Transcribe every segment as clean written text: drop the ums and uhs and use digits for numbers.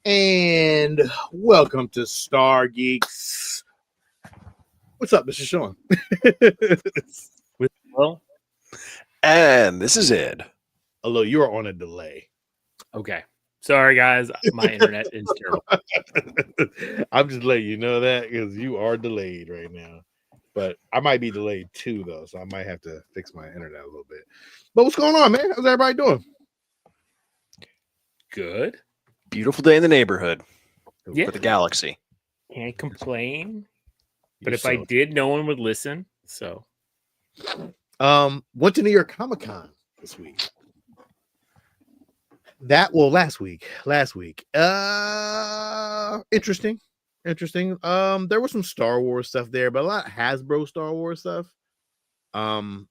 And welcome to Star Geeks. What's up, Mr. Sean? Well, And this is Ed. Although you are on a delay. okay. Sorry, guys. My internet is terrible. I'm just letting you know that because you are delayed right now. But I might be delayed too, though, so I might have to fix my internet a little bit. But what's going on, man? How's everybody doing? Good. Beautiful day in the neighborhood Yeah. for the galaxy. Can't complain. But You're if I did, no one would listen. So went to New York Comic Con this week. Last week. Interesting. There was some Star Wars stuff there, but a lot of Hasbro Star Wars stuff. I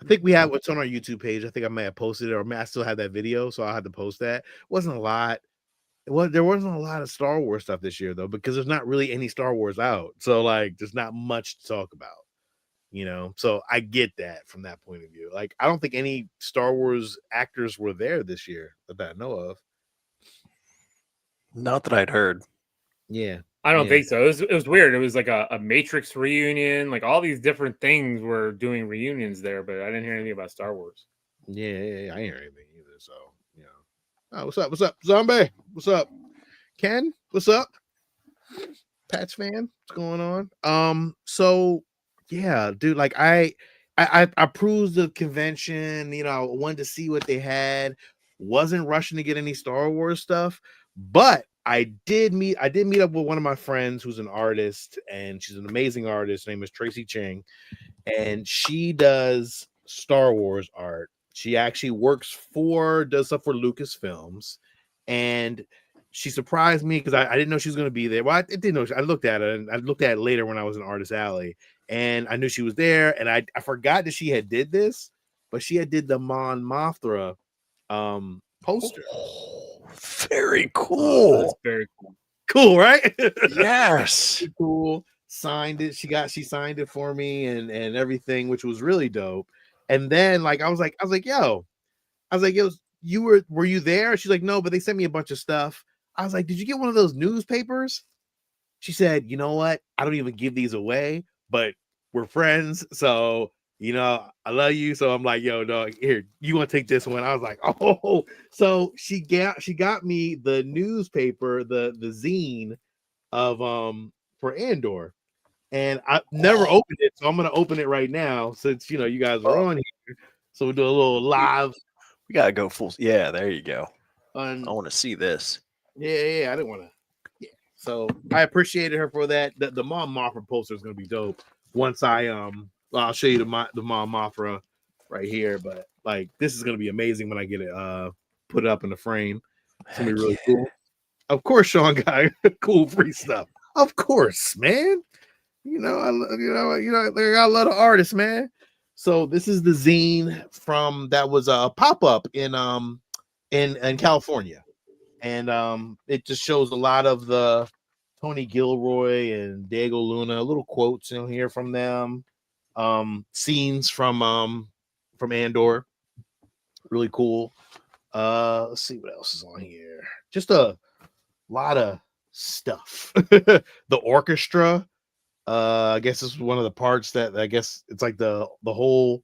think we have what's on our YouTube page. I think I may have posted it, or I still have that video, so I'll have to post that. Wasn't a lot. There wasn't a lot of Star Wars stuff this year, though, because there's not really any Star Wars out. So, like, there's not much to talk about, you know? So I get that from that point of view. Like, I don't think any Star Wars actors were there this year that I know of. Not that I'd heard. Yeah. I don't think so. It was weird. It was like a Matrix reunion. Like all these different things were doing reunions there, but I didn't hear anything about Star Wars. Yeah, I ain't hear anything either. So, you know. Oh, what's up? Zombie? What's up? Ken? What's up? Pats fan? What's going on? So yeah, dude, like I perused the convention, you know, wanted to see what they had, wasn't rushing to get any Star Wars stuff, but I did meet up with one of my friends who's an artist, and she's an amazing artist. Her name is Tracy Ching, and she does Star Wars art. She actually does stuff for Lucasfilms, and she surprised me because I didn't know she was going to be there. Well, I didn't know. I looked at it, and I looked at it later when I was in Artist Alley, and I knew she was there, and I forgot that she had did this, but she had did the Mon Mothra poster. Very cool. That's very cool. Cool, right? Yes. Cool. Signed it. She signed it for me and everything, which was really dope. And then like I was like, yo, were you there? She's like, no, but they sent me a bunch of stuff. I was like, did you get one of those newspapers? She said, you know what? I don't even give these away, but we're friends, so you know, I love you. So I'm like, yo, dog, here, you want to take this one? I was like, oh, so she got me the newspaper, the zine of for Andor, and I never opened it, so I'm gonna open it right now since you know you guys are on here. So we'll do a little live. We gotta go full. Yeah, there you go. I want to see this. Yeah, I didn't want to. Yeah, so I appreciated her for that. The Mom Mothra poster is gonna be dope. Once I'll show you the Mom Mothra right here, but like this is gonna be amazing when I get it put up in the frame. It's gonna be really cool. Of course, Sean got cool free stuff. Of course, man. You know, I got a lot of artists, man. So this is the zine from that was a pop-up in California, and it just shows a lot of the Tony Gilroy and Diego Luna, little quotes in here from them, scenes from Andor, really cool. Let's see what else is on here. Just a lot of stuff. The orchestra. I guess this is one of the parts that I guess it's like the whole,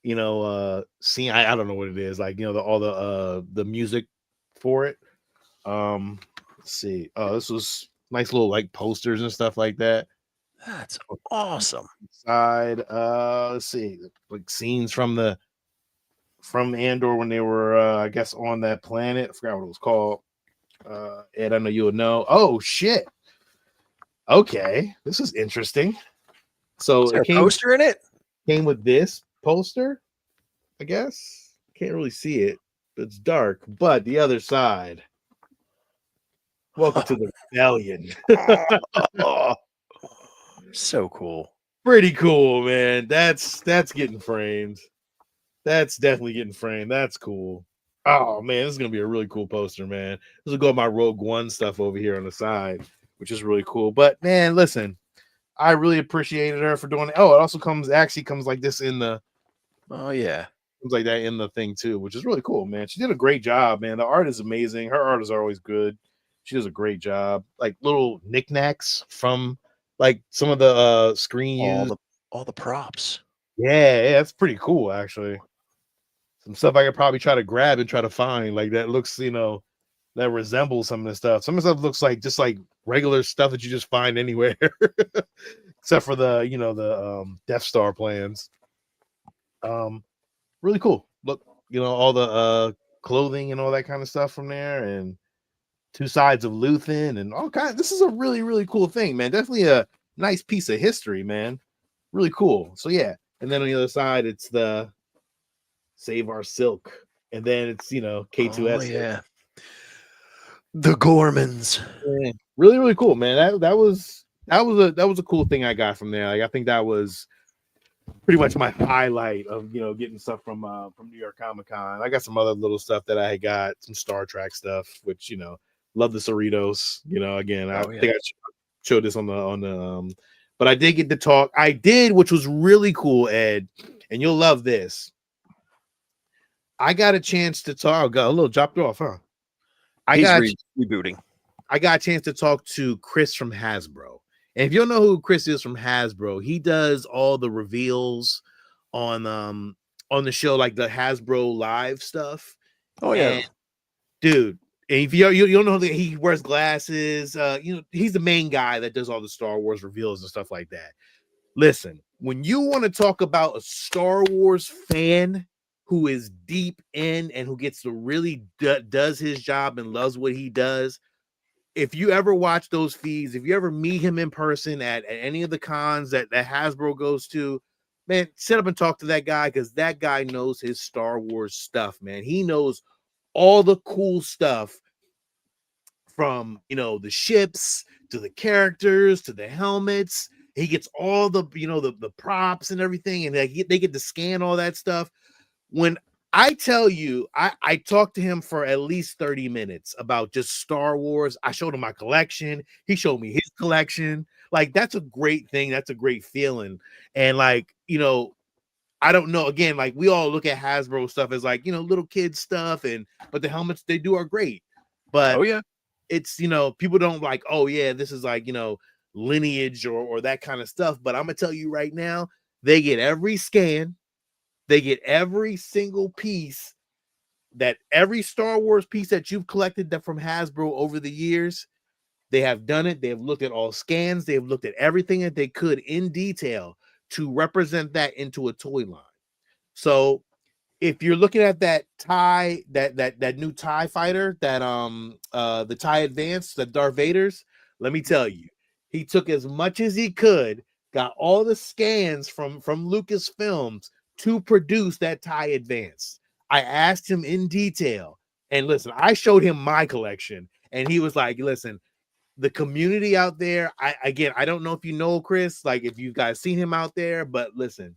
you know, scene. I don't know what it is. Like, you know, all the music for it. Let's see. Oh, this was nice little like posters and stuff like that. That's awesome. Side. Let's see. Like scenes from Andor when they were I guess on that planet. I forgot what it was called. Ed, I know you'll know. Oh shit. Okay, this is interesting. So it came, poster in it? Came with this poster, I guess. Can't really see it. It's dark, but the other side. Welcome to the rebellion. So cool. Pretty cool, man. That's getting framed. That's definitely getting framed. That's cool. Oh man, this is gonna be a really cool poster, man. This will go with my Rogue One stuff over here on the side, which is really cool. But man, listen, I really appreciated her for doing it. Oh, it also comes like this in the. Oh yeah, comes like that in the thing too, which is really cool, man. She did a great job, man. The art is amazing. Her art is always good. She does a great job. Like little knickknacks from like some of the screen use. All the props. Yeah, that's pretty cool actually. Some stuff I could probably try to grab and try to find like that looks, that resembles some of the stuff. Some of the stuff looks like just like regular stuff that you just find anywhere, except for the Death Star plans. Really cool. Look, all the clothing and all that kind of stuff from there, and two sides of Luthen and all kind. This is a really, really cool thing, man. Definitely a nice piece of history, man. Really cool. So yeah, and then on the other side, it's the Save Our Silk, and then it's K2S. Oh yeah, the Gormans. Yeah. Really, really cool, man. That was a cool thing I got from there. Like I think that was pretty much my highlight of getting stuff from New York Comic Con. I got some other little stuff that I had got, some Star Trek stuff, which love the Cerritos. Again, I think I showed this on the but I did get to talk. I did, which was really cool, Ed, and you'll love this. I got a chance to talk. I got a little dropped off, huh? He's rebooting. I got a chance to talk to Chris from Hasbro. And if you don't know who Chris is from Hasbro, he does all the reveals on the show, like the Hasbro Live stuff. Oh yeah, and, dude. And if you don't know, he wears glasses. He's the main guy that does all the Star Wars reveals and stuff like that. Listen, when you want to talk about a Star Wars fan who is deep in and who gets to really does his job and loves what he does. If you ever watch those feeds, if you ever meet him in person at any of the cons that Hasbro goes to, man, sit up and talk to that guy, because that guy knows his Star Wars stuff, man. He knows all the cool stuff from, the ships to the characters to the helmets. He gets all the, the props and everything, and they get to scan all that stuff. When I tell you, I talked to him for at least 30 minutes about just Star Wars. I showed him my collection. He showed me his collection. Like, that's a great thing. That's a great feeling. And like, I don't know. Again, like we all look at Hasbro stuff as like, little kid stuff, but the helmets they do are great. But oh yeah, it's, people don't like, oh yeah, this is like, lineage or that kind of stuff. But I'm gonna tell you right now, they get every scan. They get every single piece, that every Star Wars piece that you've collected that from Hasbro over the years, they have done it. They have looked at all scans. They have looked at everything that they could in detail to represent that into a toy line. So if you're looking at that TIE, that new TIE fighter, that the TIE Advance, the Darth Vader's, let me tell you, he took as much as he could, got all the scans from Lucasfilms to produce that TIE Advance. I asked him in detail, and listen, I showed him my collection, and he was like, listen, the community out there, I don't know if you know Chris, like if you guys seen him out there, but listen,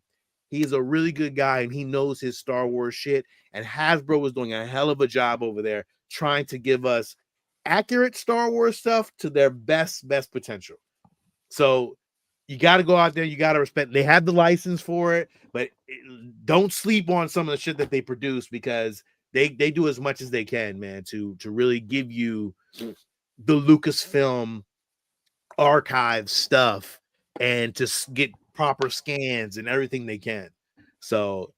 he's a really good guy and he knows his Star Wars shit, and Hasbro was doing a hell of a job over there trying to give us accurate Star Wars stuff to their best potential. So you got to go out there. You got to respect. They have the license for it, but don't sleep on some of the shit that they produce, because they do as much as they can, man, to really give you the Lucasfilm archive stuff and to get proper scans and everything they can. So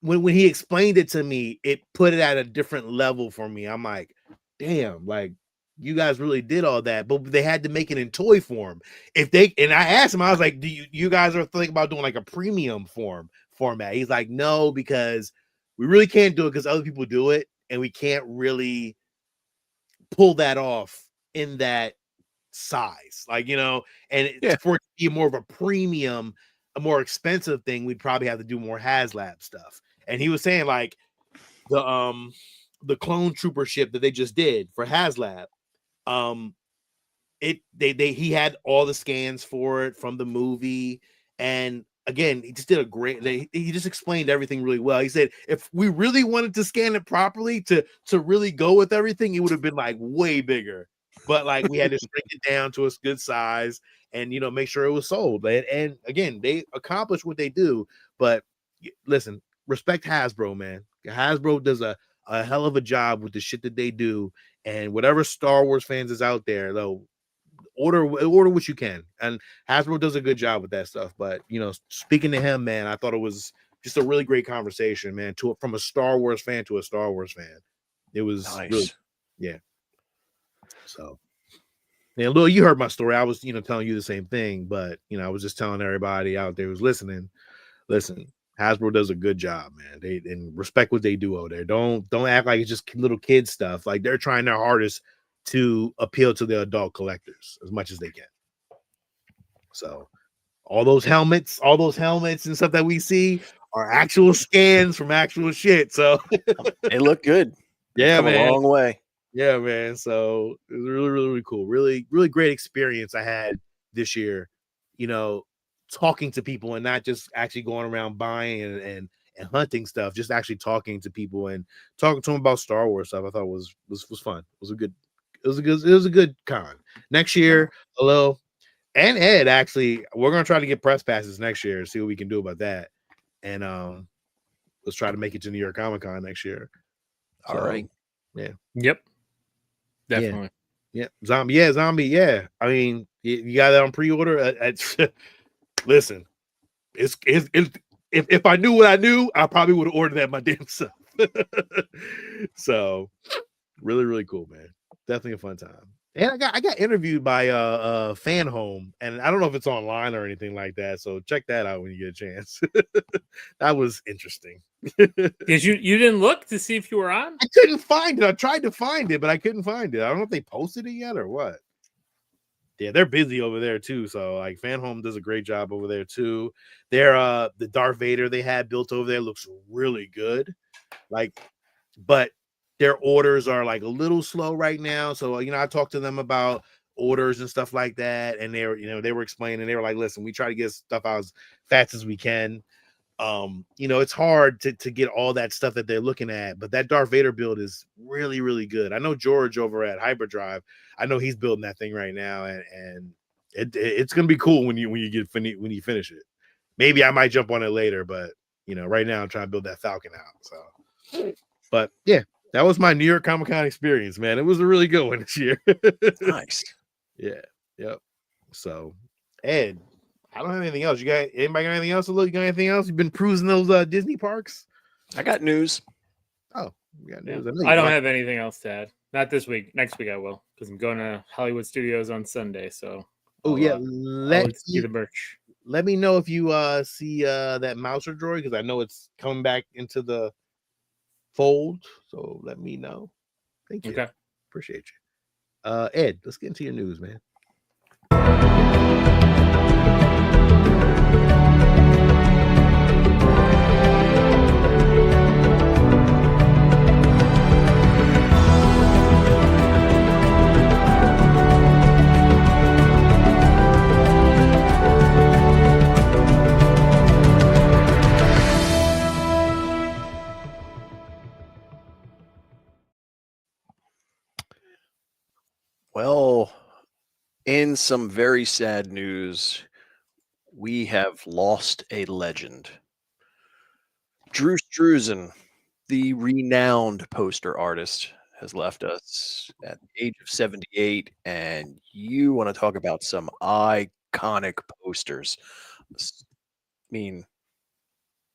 when he explained it to me, it put it at a different level for me. I'm like, damn, like, you guys really did all that, but they had to make it in toy form. And I asked him, I was like, do you guys are thinking about doing like a premium format? He's like, no, because we really can't do it because other people do it, and we can't really pull that off in that size, like, and for it to be more of a premium, a more expensive thing, we'd probably have to do more HasLab stuff. And he was saying like the clone trooper ship that they just did for HasLab, he had all the scans for it from the movie, and again, he just did a great. He just explained everything really well. He said if we really wanted to scan it properly to really go with everything, it would have been like way bigger. But like we had to shrink it down to a good size and make sure it was sold. And again, they accomplish what they do. But listen, respect Hasbro, man. Hasbro does a hell of a job with the shit that they do, And whatever Star Wars fans is out there, though, order what you can. And Hasbro does a good job with that stuff. But speaking to him, man, I thought it was just a really great conversation, man. From a Star Wars fan to a Star Wars fan, it was Nice. really, yeah. So, yeah, Lil, you heard my story. I was, telling you the same thing, but I was just telling everybody out there who's listening. Listen, Hasbro does a good job, man. They and respect what they do over there. Don't act like it's just little kid stuff. Like they're trying their hardest to appeal to the adult collectors as much as they can. So all those helmets and stuff that we see are actual scans from actual shit. So They look good. Yeah, Come man. a long way. Yeah, man. So it was really, really, really cool. Really, really great experience I had this year, talking to people and not just actually going around buying and hunting stuff, just actually talking to people and talking to them about Star Wars stuff. I thought was fun. It was a good con. Next year, hello. And Ed, actually, we're gonna try to get press passes next year and see what we can do about that. And let's try to make it to New York Comic Con next year. All right. Yeah. Yep. Definitely. Yeah. Zombie. Yeah. I mean, you got that on pre-order. Listen, if I knew what I knew, I probably would have ordered that my damn self. So really, really cool, man. Definitely a fun time. And I got interviewed by Fan Home, and I don't know if it's online or anything like that. So check that out when you get a chance. That was interesting. Did you didn't look to see if you were on? I couldn't find it. I tried to find it, but I couldn't find it. I don't know if they posted it yet or what. Yeah, they're busy over there too. So like Fan Home does a great job over there too. They're the Darth Vader they had built over there looks really good. But their orders are like a little slow right now. So I talked to them about orders and stuff like that, and they were explaining. They were like, "Listen, we try to get stuff out as fast as we can. It's hard to get all that stuff that they're looking at, but that Darth Vader build is really, really good. I know George over at Hyperdrive. I know he's building that thing right now, and it's gonna be cool when you finish it. Maybe I might jump on it later, but right now I'm trying to build that Falcon out. So, but yeah, that was my New York Comic Con experience, man. It was a really good one this year. Nice. Yeah. Yep. So, Ed, I don't have anything else. Anybody got anything else to look? You got anything else? You've been cruising those Disney parks? I got news. Oh, we got news. Yeah. I don't have anything else to add. Not this week. Next week I will, because I'm going to Hollywood Studios on Sunday. So I'll see the merch. Let me know if you see that Mouser droid, because I know it's coming back into the fold. So let me know. Thank you. Okay. Appreciate you. Ed, let's get into your news, man. Well, in some very sad news, we have lost a legend. Drew Struzan, the renowned poster artist, has left us at the age of 78, and you want to talk about some iconic posters. I mean,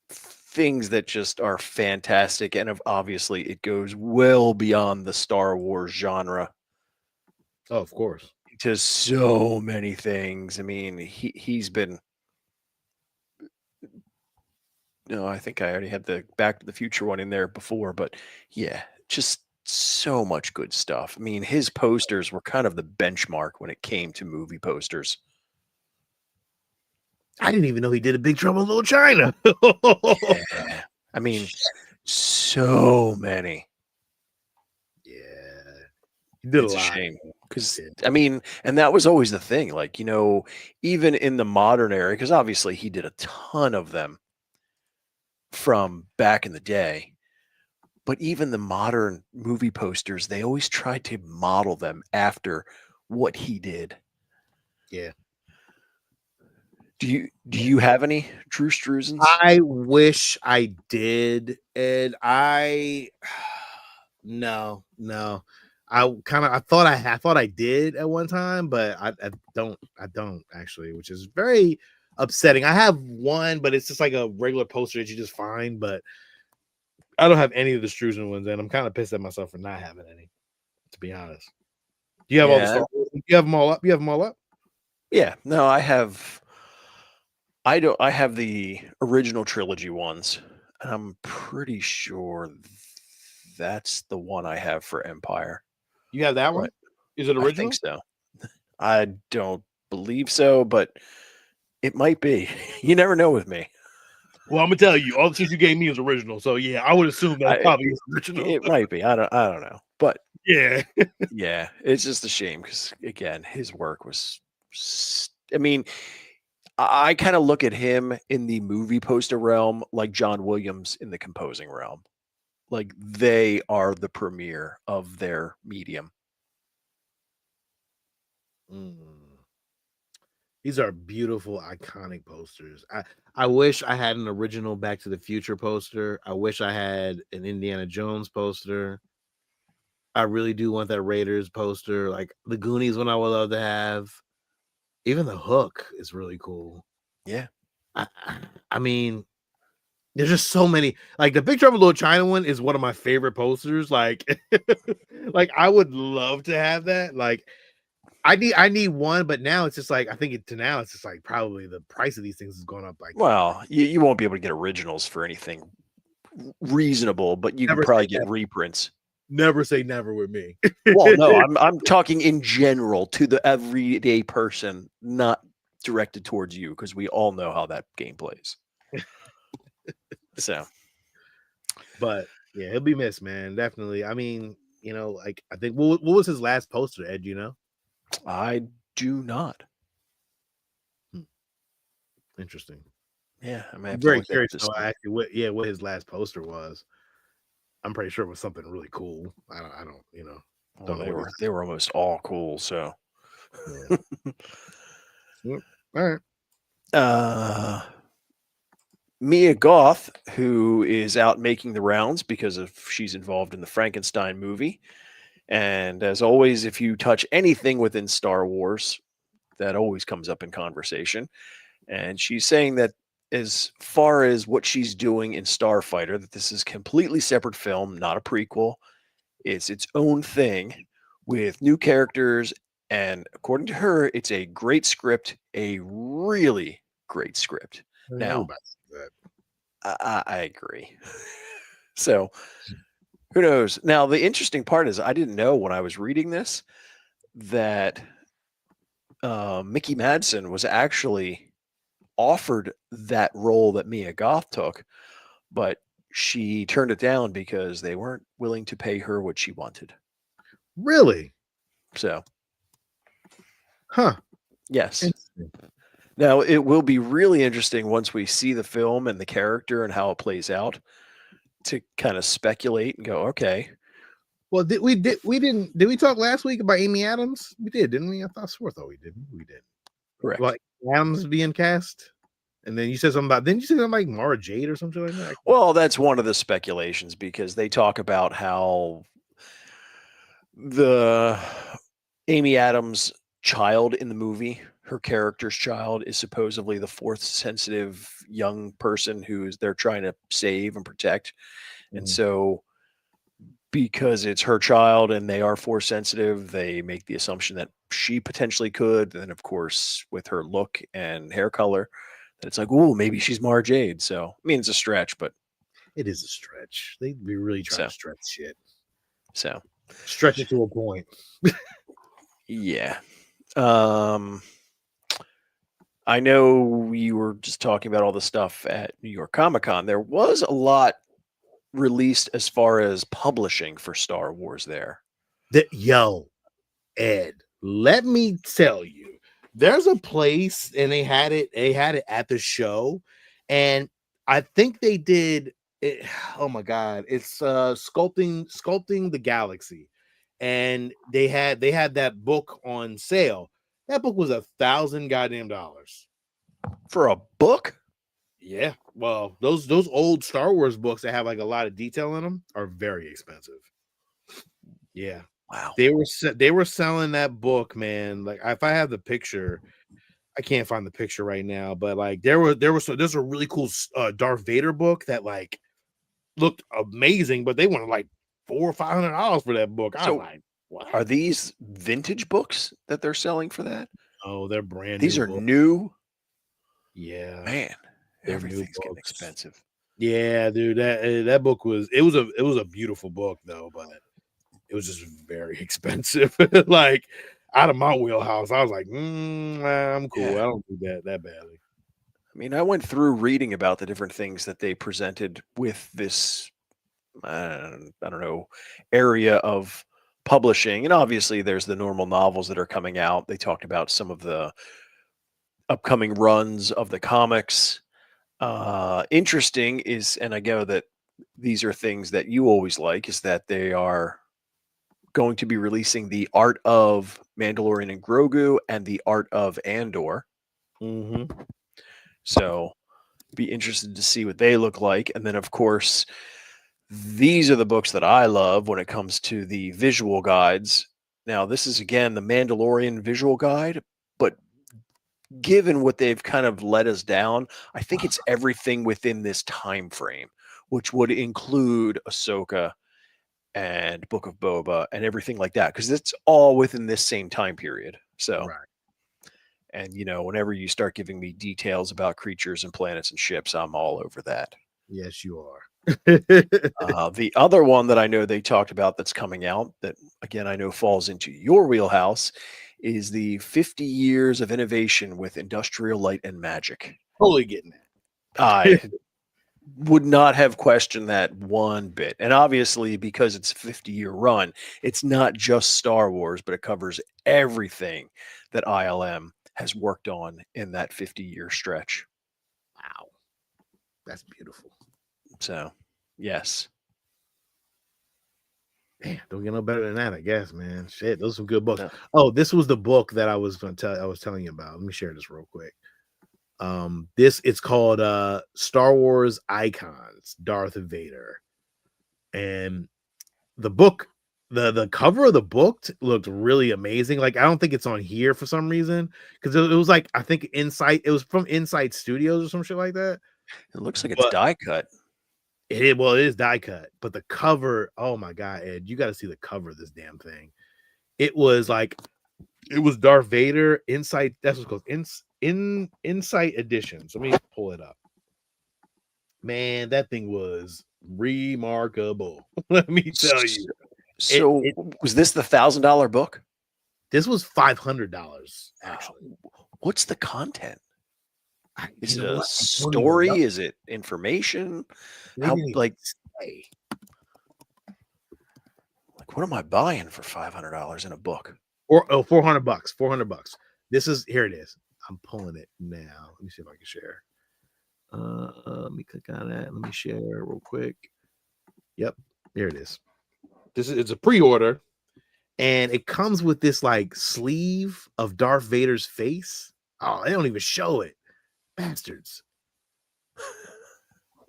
things that just are fantastic, and obviously it goes well beyond the Star Wars genre. Oh, of course. To so many things. I mean, he's been. I think I already had the Back to the Future one in there before, but yeah, just so much good stuff. I mean, his posters were kind of the benchmark when it came to movie posters. I didn't even know he did a Big Trouble in Little China. Yeah. I mean, so many. Yeah. He did It's a lot. shame. Because, I mean, and that was always the thing. Like, even in the modern era, because obviously he did a ton of them from back in the day. But even the modern movie posters, they always tried to model them after what he did. Yeah. Do you have any Drew Struzans? I wish I did, Ed. No. I thought I did at one time, but I don't actually, which is very upsetting. I have one, but it's just like a regular poster that you just find, but I don't have any of the Struzen ones, and I'm kind of pissed at myself for not having any, to be honest. Do you have all the Star Wars? You have them all up? You have them all up? Yeah, no, I have the original trilogy ones, and I'm pretty sure that's the one I have for Empire. You have that one? But Is it I original? think so. I don't believe so, but it might be. You never know with me. Well, I'm gonna tell you, all the shit you gave me is original. So yeah, I would assume that probably is original. It might be. I don't know. But yeah. yeah, it's just a shame because again, his work was I mean, I kind of look at him in the movie poster realm like John Williams in the composing realm. Like they are the premier of their medium. These are beautiful, iconic posters. I wish I had an original Back to the Future poster. I wish I had an Indiana Jones poster. I really do want that Raiders poster. Like the Goonies one I would love to have. Even the Hook is really cool. Yeah. I mean, there's just so many. Like the Big Trouble in Little China one is one of my favorite posters. Like, like I would love to have that. Like, I need one, but now it's just like I think now it's just like probably the price of these things has gone up. Like, well, you won't be able to get originals for anything reasonable, but you can probably get reprints. Never say never with me. Well, no, I'm talking in general to the everyday person, not directed towards you, because we all know how that game plays. So, but yeah, he'll be missed, man. Definitely. I mean, you know, like I think what was his last poster, Ed? You know, I do not. Interesting. Yeah, I'm very curious. What his last poster was. I'm pretty sure it was something really cool. I don't, you know. Well, they were almost all cool. So, yeah. All right. Mia Goth, who is out making the rounds because she's involved in the Frankenstein movie, and as always, if you touch anything within Star Wars, that always comes up in conversation. And she's saying that as far as what she's doing in Starfighter, that this is a completely separate film, not a prequel. It's its own thing with new characters. And according to her, it's a great script, a really great script. Now, I agree. So who knows? Now, the interesting part is I didn't know when I was reading this that Mickey Madsen was actually offered that role that Mia Goth took, but she turned it down because they weren't willing to pay her what she wanted. Really? So, yes. Now it will be really interesting once we see the film and the character and how it plays out to kind of speculate and go, okay. Well, did we talk last week about Amy Adams? We did, didn't we? I thought we didn't. We did. Correct. Like Adams being cast, and then you said something about. Didn't you say something like Mara Jade or something like that? Well, that's one of the speculations because they talk about how the Amy Adams child in the movie, her character's child, is supposedly the fourth sensitive young person who they're trying to save and protect, and so because it's her child and they are force sensitive, they make the assumption that she potentially could. And of course, with her look and hair color, that it's like, oh, maybe she's Mara Jade. So, I mean, it's a stretch, but it is a stretch. They'd be really trying to stretch shit. So, stretch it to a point. Yeah. I know we were just talking about all the stuff at New York Comic-Con. There was a lot released as far as publishing for Star Wars there. Ed, let me tell you, there's a place and they had it at the show, and I think they did it. Oh my god, it's sculpting the galaxy, and they had that book on sale. That book was $1,000 goddamn dollars for a book. Yeah, well, those old Star Wars books that have like a lot of detail in them are very expensive. Yeah, Wow. They were selling that book, man. Like if I have the picture, I can't find the picture right now, but like there's a really cool Darth Vader book that like looked amazing, but they wanted like $400 or $500 for that book. I was So like, what? are these vintage books that they're selling for that? Oh, they're brand These new are books. new. Yeah, Man, they're new everything's getting books. expensive. Yeah, dude, that book was it was a beautiful book though, but it was just very expensive. Like out of my wheelhouse, I was like, I'm cool. Yeah. I don't do that badly. I mean, I went through reading about the different things that they presented with this, I don't know, area of publishing. And obviously, there's the normal novels that are coming out. They talked about some of the upcoming runs of the comics. Interesting is, and I know that these are things that you always like, is that they are going to be releasing the Art of Mandalorian and Grogu and the Art of Andor. Mm-hmm. So be interested to see what they look like. And then, of course, these are the books that I love when it comes to the visual guides. Now, this is again the Mandalorian visual guide, but given what they've kind of let us down, I think it's everything within this time frame, which would include Ahsoka and Book of Boba and everything like that, because it's all within this same time period. So, Right. and whenever you start giving me details about creatures and planets and ships, I'm all over that. Yes, you are. The other one that I know they talked about that's coming out that, again, I know falls into your wheelhouse is the 50 years of innovation with industrial light and magic. Totally getting that. I would not have questioned that one bit. And obviously, because it's a 50-year run, it's not just Star Wars, but it covers everything that ILM has worked on in that 50-year stretch. Wow. That's beautiful. So, yes. Man, don't get no better than that, I guess, man. Shit, those are some good books. No. Oh, this was the book that I was telling you about. Let me share this real quick. It's called Star Wars Icons, Darth Vader. And the book, the cover of the book looked really amazing. Like, I don't think it's on here for some reason, because it was like, I think it was from Insight Studios or some shit like that. It looks like it's die cut. It is die cut, but the cover, oh my god, Ed, you got to see the cover of this damn thing. It was Darth Vader Insight. That's what's called Insight Edition. So let me pull it up. Man, that thing was remarkable. Let me tell you. So, was this the $1,000 book? This was $500 actually. What's the content? Is it You know a what? story? Is it information? How, like, what am I buying for $500 in a book? Or $400. $400. This is here. It is. I'm pulling it now. Let me see if I can share. Let me click on that. Let me share real quick. Yep, there it is. It's a pre-order, and it comes with this like sleeve of Darth Vader's face. Oh, they don't even show it. Bastards.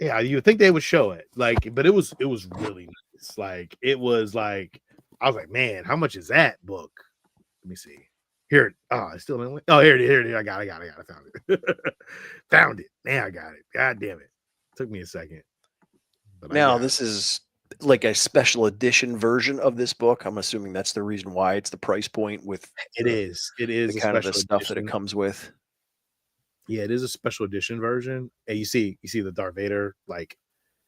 Yeah, you would think they would show it, like, but it was really nice. Like, it was like, I was like, man, how much is that book? Let me see. Here, I still don't. Oh, here it is. I got it. Found it. Found it. Man, I got it. God damn it. Took me a second. But now, this is like a special edition version of this book. I'm assuming that's the reason why it's the price point with it is the kind of the stuff that it comes with. Yeah, it is a special edition version. And you see the Darth Vader, like,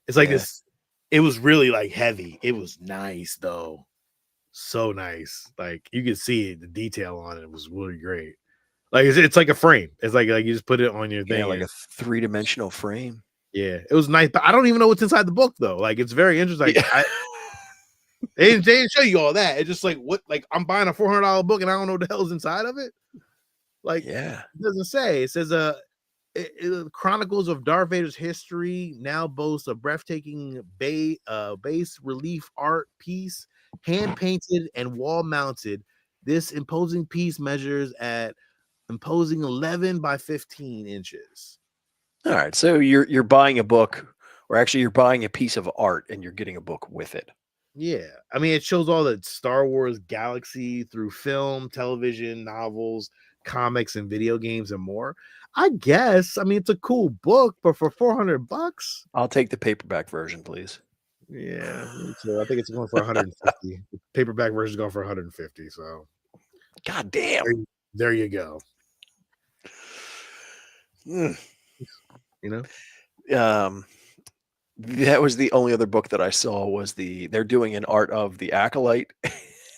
it's like this. It was really like heavy. It was nice though. So nice. Like, you could see the detail on it was really great. Like, it's like a frame. It's like you just put it on your thing. Yeah, like a 3-dimensional frame. Yeah, it was nice, but I don't even know what's inside the book though. Like, it's very interesting. Yeah. They didn't show you all that. It's just like, what? Like, I'm buying a $400 book and I don't know what the hell's inside of it. Like, yeah, it doesn't say. It says it chronicles of Darth Vader's history now boasts a breathtaking base relief art piece, hand painted and wall mounted. This imposing piece measures at imposing 11 by 15 inches. All right, so you're buying a book, or actually you're buying a piece of art and you're getting a book with it. Yeah, I mean, it shows all the Star Wars galaxy through film, television, novels, comics, and video games and more. I guess. I mean, it's a cool book, but for $400, I'll take the paperback version, please. yeah. So I think it's going for 150. The paperback version is going for 150. So God damn. there you go. Mm. You know, That was the only other book that I saw was they're doing an art of the Acolyte.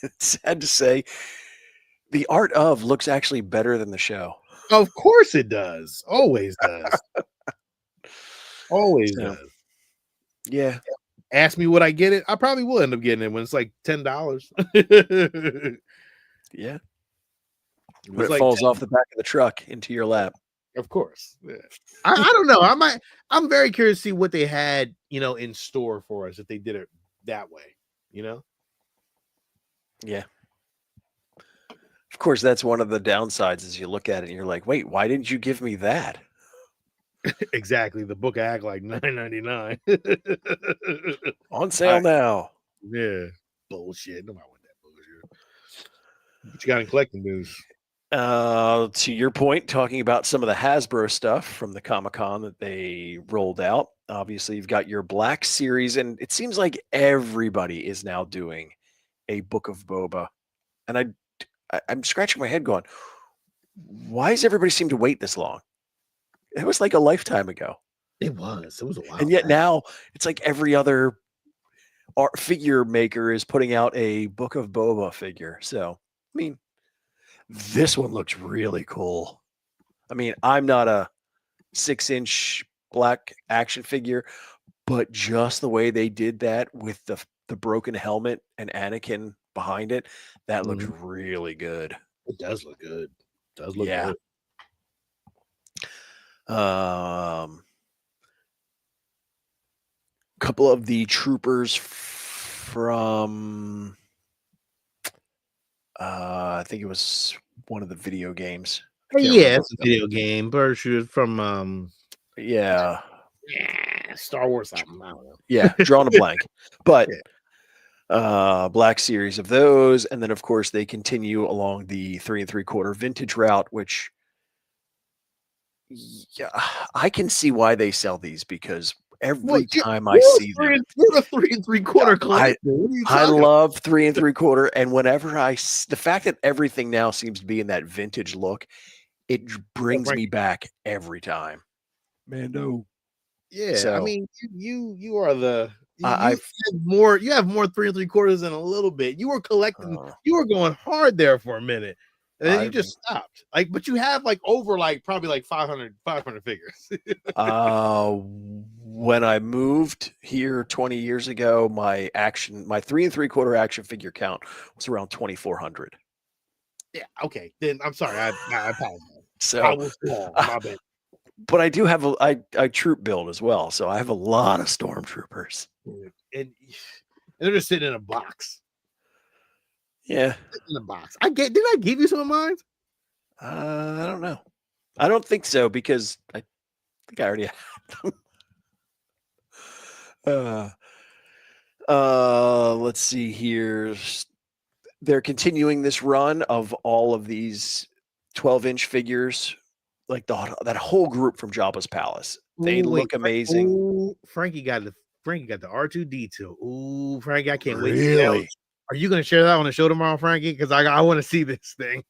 It's sad to say, the art of looks actually better than the show. of course it does. Always does. Always So, does. yeah. Ask me would I get it? I probably will end up getting it when it's like $10. Yeah. It When it like falls off the back of the truck into your lap. Of course. Yeah. I don't know. I'm very curious to see what they had, in store for us if they did it that way, Yeah. Of course, that's one of the downsides is you look at it and you're like, wait, why didn't you give me that? Exactly. The book act like $9.99. On sale now. Yeah. Bullshit. Nobody want that bullshit. What you got in collecting news? To your point, talking about some of the Hasbro stuff from the Comic-Con that they rolled out. Obviously, you've got your Black Series, and it seems like everybody is now doing a Book of Boba. And I'm scratching my head going, why does everybody seem to wait this long? It was like a lifetime ago. It was a while. And yet back. now it's like every other art figure maker is putting out a Book of Boba figure. So, I mean, this one looks really cool. I mean, I'm not a 6-inch black action figure, but just the way they did that with the broken helmet and Anakin behind it, that looks really good. It does look good. It does look Yeah. good. Couple of the troopers from I think it was one of the video games. Yeah, it's a video game. Bird shoot from yeah, Star Wars something. I don't know. Yeah, drawing a blank. But Black Series of those, and then of course they continue along the 3 3/4 vintage route, which I can see why they sell these because every time I see them, you're a 3 3/4 collector. I love 3 3/4, and whenever the fact that everything now seems to be in that vintage look, it brings me back every time. Mando. Yeah, So, I mean, you are the you have more 3 3/4 than a little bit. You were collecting, you were going hard there for a minute, and then you just stopped. But you have over probably 500 figures. When I moved here 20 years ago, my 3 3/4 action figure count was around 2,400. Yeah, okay. Then I'm sorry. I apologize. So I was wrong. My bad. But I do have I troop build as well, so I have a lot of stormtroopers. And they're just sitting in a box. Yeah. In a box. Did I give you some of mine? I don't know. I don't think so because I think I already had them. Let's see here. They're continuing this run of all of these 12-inch figures, like that whole group from Jabba's palace. They look amazing. Ooh, Frankie got the R2D2. Ooh, Frankie, I can't wait. Really? Are you going to share that on the show tomorrow, Frankie? Because I want to see this thing.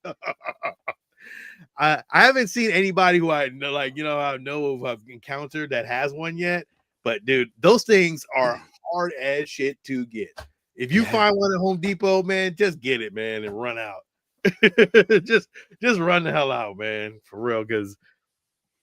I haven't seen anybody who I know, I know of, I've encountered that has one yet. But dude, those things are hard as shit to get. If you find one at Home Depot, man, just get it, man, and run out. just run the hell out, man, for real. Because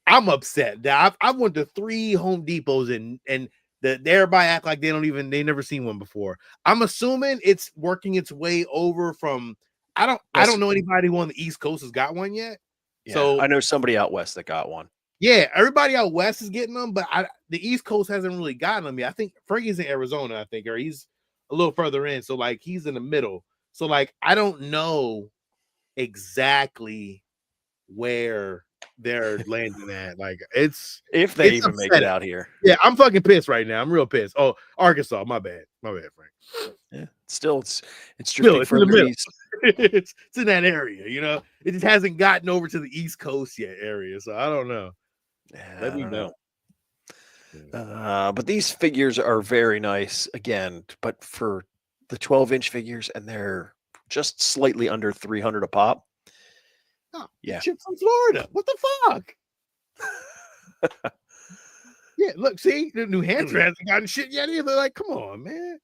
I'm upset. I went to 3 Home Depots and everybody act like they never seen one before. I'm assuming it's working its way over from. I don't know anybody who on the East Coast has got one yet. Yeah, so I know somebody out west that got one. Yeah, everybody out west is getting them, but the East Coast hasn't really gotten them yet. I think Frankie's in Arizona, I think, or he's a little further in. So he's in the middle. So I don't know exactly where they're landing at. If they even upsetting. make it out here. Yeah, I'm fucking pissed right now. I'm real pissed. Oh, Arkansas, my bad, Frank. Yeah, still, it's Still, drifting it's in the further middle. east. it's in that area, It just hasn't gotten over to the East Coast yet area. So I don't know. Yeah, Let I me don't know. But these figures are very nice again, but for the 12-inch figures, and they're just slightly under 300 a pop. Oh, Yeah. shit from Florida. What the fuck? Yeah, look, see, the New Hampshire hasn't gotten shit yet either. Like, come on, man.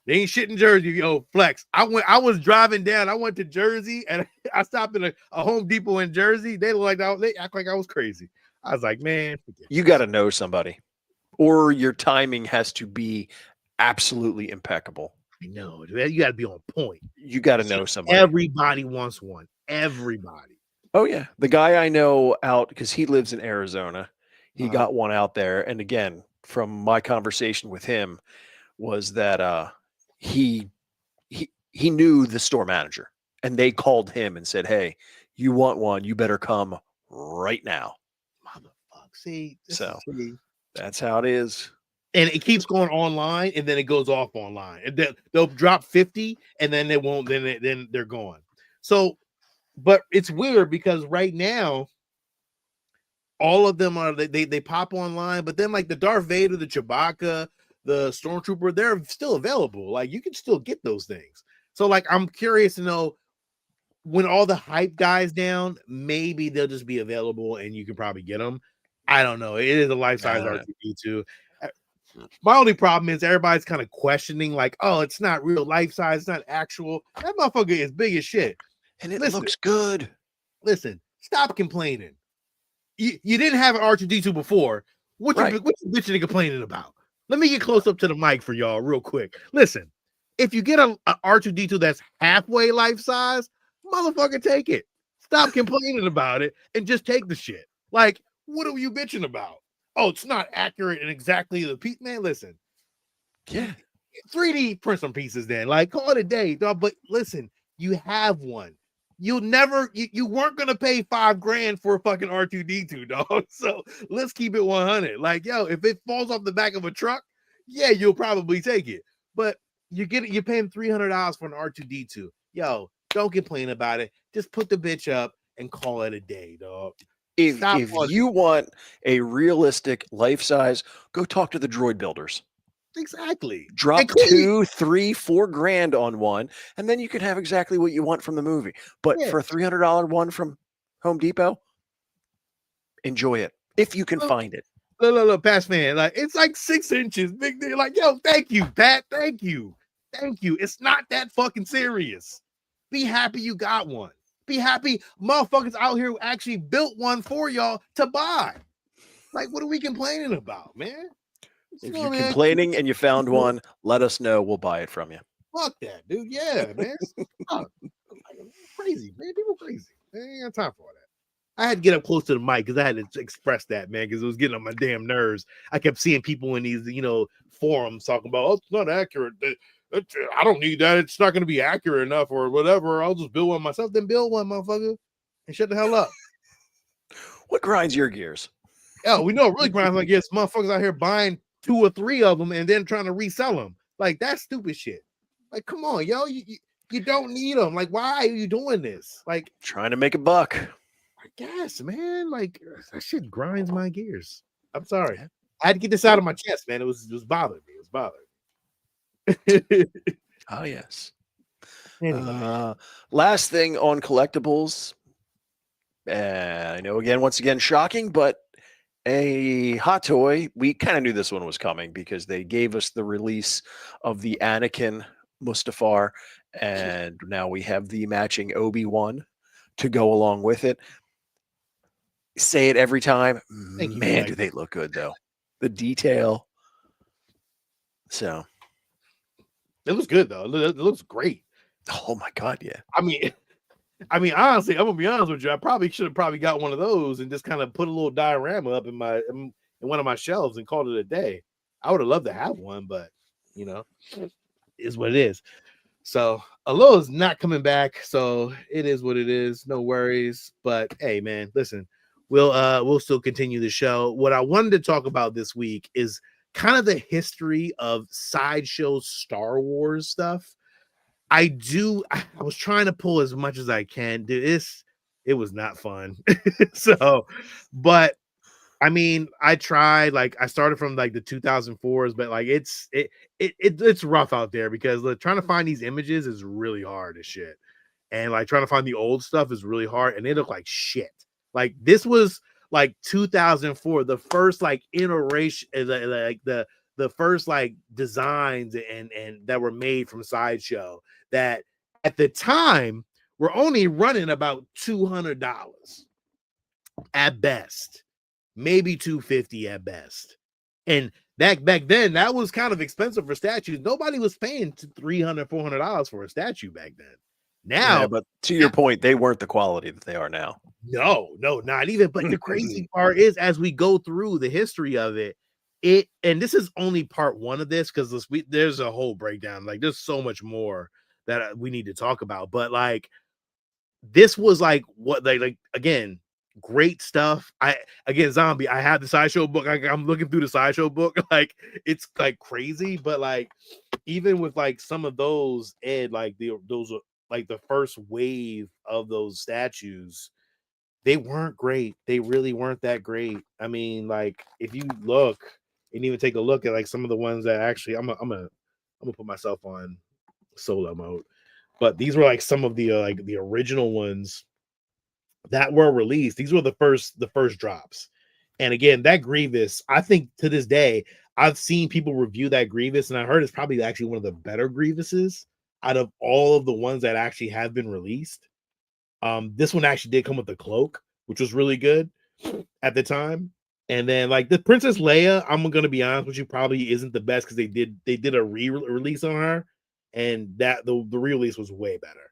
They ain't shit in Jersey, yo. Flex. I was driving down. I went to Jersey and I stopped at a Home Depot in Jersey. They act like I was crazy. I was like, man, You got to know somebody, or your timing has to be absolutely impeccable. I know, dude. You got to be on point. You got to know somebody. Everybody wants one. Everybody. Oh yeah, the guy I know out because he lives in Arizona. He got one out there, and again, from my conversation with him, was that he knew the store manager, and they called him and said, "Hey, you want one? You better come right now." Motherfucker. See, that's how it is. And it keeps going online, and then it goes off online. And then they'll drop 50, and then they won't. Then they're gone. So, but it's weird because right now, all of them are they pop online, but then like the Darth Vader, the Chewbacca, the Stormtrooper, they're still available. Like you can still get those things. So like I'm curious to know when all the hype dies down, maybe they'll just be available and you can probably get them. I don't know. It is a life-size R2D2. My only problem is everybody's kind of questioning, like, oh, it's not real life size, it's not actual. That motherfucker is big as shit. And it looks good. Listen, stop complaining. You didn't have an R2D2 before. What you bitching and complaining about? Let me get close up to the mic for y'all real quick. Listen, if you get a R2D2 that's halfway life size, motherfucker, take it. Stop complaining about it and just take the shit. Like, what are you bitching about? Oh, it's not accurate and exactly the piece. Man, listen. Yeah. 3D print some pieces then. Like, call it a day, dog. But listen, you have one. You'll never, you weren't gonna pay $5,000 for a fucking R2D2, dog. So let's keep it 100. Like, yo, if it falls off the back of a truck, yeah, you'll probably take it. But you're paying $300 for an R2D2. Yo, don't complain about it. Just put the bitch up and call it a day, dog. If you want a realistic life size, go talk to the droid builders. Exactly. Drop $2,000, $3,000, $4,000 on one, and then you can have exactly what you want from the movie. But for a $300 one from Home Depot, enjoy it if you can find it. Look, Pat's fan, like it's like 6 inches big. They're like, yo, thank you, Pat. Thank you. It's not that fucking serious. Be happy you got one. Be happy motherfuckers out here who actually built one for y'all to buy. Like, what are we complaining about, man? If you're complaining and you found one, let us know. We'll buy it from you. Fuck that, dude. Yeah, man. Crazy, man. People crazy. I ain't got time for that. I had to get up close to the mic because I had to express that, man, because it was getting on my damn nerves. I kept seeing people in these, forums talking about, oh, it's not accurate. I don't need that. It's not going to be accurate enough or whatever. I'll just build one myself. Then build one, motherfucker, and shut the hell up. What grinds your gears? Oh, we know it really grinds my gears. Motherfuckers out here buying 2 or 3 of them and then trying to resell them. Like, that's stupid shit. Like, come on, yo, you don't need them. Like, why are you doing this? Like, trying to make a buck. I guess, man. Like, that shit grinds my gears. I'm sorry. I had to get this out of my chest, man. It was bothering me. It was bothering me. Oh, yes. Anyway. Last thing on collectibles. I know, once again, shocking, but a hot toy. We kind of knew this one was coming because they gave us the release of the Anakin Mustafar, and now we have the matching Obi-Wan to go along with it. Say it every time. Man, do they look good, though. The detail. So. It looks good, though. It looks great. Oh, my God, yeah. I mean, honestly, I'm gonna be honest with you. I probably should have got one of those and just kind of put a little diorama up in one of my shelves and called it a day. I would have loved to have one, but is what it is. So Aloha's not coming back, so it is what it is. No worries. But hey, man, listen, we'll still continue the show. What I wanted to talk about this week is kind of the history of Sideshow Star Wars stuff. I was trying to pull as much as I can. Dude, it was not fun. So, but I mean, I tried. Like, I started from like the 2004s, but like it's rough out there because like, trying to find these images is really hard as shit, and like trying to find the old stuff is really hard, and they look like shit. Like this was like 2004, the first like iteration, like the first like designs and that were made from Sideshow that at the time were only running about $200 at best, maybe 250 at best. And that back then, that was kind of expensive for statues. Nobody was paying $300, $400 for a statue back then. Now, Yeah, but to your point, they weren't the quality that they are now. no, not even. But the crazy part is, as we go through the history of it, and this is only part one of this because there's a whole breakdown. Like, there's so much more that we need to talk about. But like, this was like what like again, great stuff. Zombie. I have the Sideshow book. I'm looking through the Sideshow book. Like, it's like crazy, but like even with like some of those, Ed, like those like the first wave of those statues, they weren't great. They really weren't that great. I mean, like if you look and even take a look at like some of the ones that actually I'm gonna put myself on solo mode, but these were like some of the like the original ones that were released. These were the first drops. And again, that Grievous, I think to this day, I've seen people review that Grievous, and I heard it's probably actually one of the better Grievouses out of all of the ones that actually have been released. This one actually did come with the cloak, which was really good at the time. And then like the Princess Leia, I'm gonna be honest with you, probably isn't the best because they did a re-release on her, and that the re-release was way better.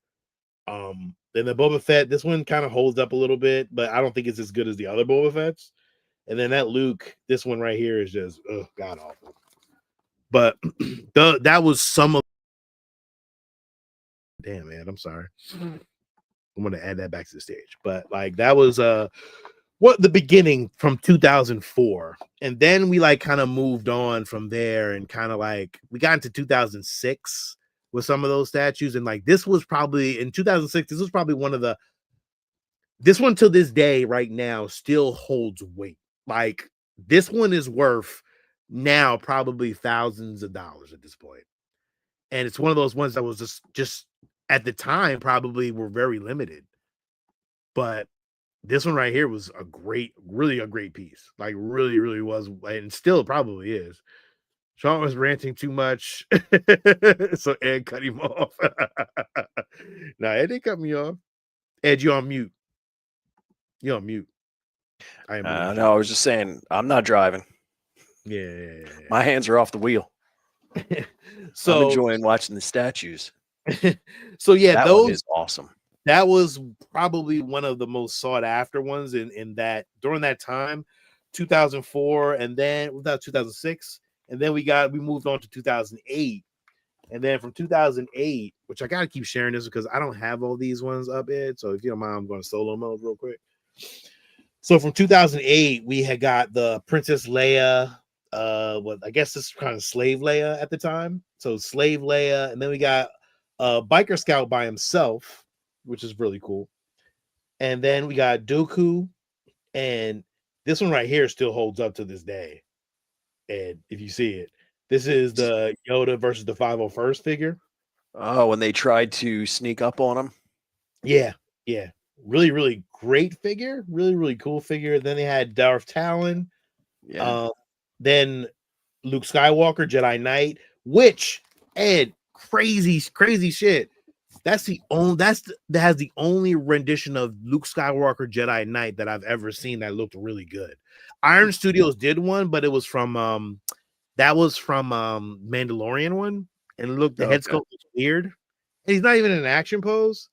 Then the Boba Fett, this one kind of holds up a little bit, but I don't think it's as good as the other Boba Fett's. And then that Luke, this one right here is just god awful. But that was some of. Damn, man, I'm sorry. I'm gonna add that back to the stage. But like that was what the beginning from 2004, and then we like kind of moved on from there, and kind of like we got into 2006 with some of those statues, and like this was probably in 2006. This was probably one of this one to this day right now still holds weight. Like this one is worth now probably thousands of dollars at this point, and it's one of those ones that was just at the time probably were very limited, but this one right here was really a great piece. Like really, really was, and still probably is. Sean was ranting too much, so Ed cut him off. Nah, Ed didn't cut me off. Ed, you on mute. You on mute. No, I was just saying I'm not driving. Yeah. My hands are off the wheel. So I'm enjoying watching the statues. So yeah, that one is awesome. That was probably one of the most sought after ones in that during that time, 2004, and then without 2006, and then we moved on to 2008, and then from 2008, which I gotta keep sharing this because I don't have all these ones up, Ed. So if you don't mind, I'm going to solo mode real quick. So from 2008, we had got the Princess Leia, what I guess this is kind of Slave Leia at the time. So Slave Leia, and then we got Biker Scout by himself, which is really cool. And then we got Dooku, and this one right here still holds up to this day. And if you see it, this is the Yoda versus the 501st figure. Oh, when they tried to sneak up on him. Yeah. Really, really great figure. Really, really cool figure. Then they had Darth Talon. Yeah. Then Luke Skywalker, Jedi Knight, which Ed, crazy shit. That has the only rendition of Luke Skywalker Jedi Knight that I've ever seen that looked really good. Iron Studios did one, but it was from Mandalorian one, and the head sculpt was weird. And he's not even in an action pose.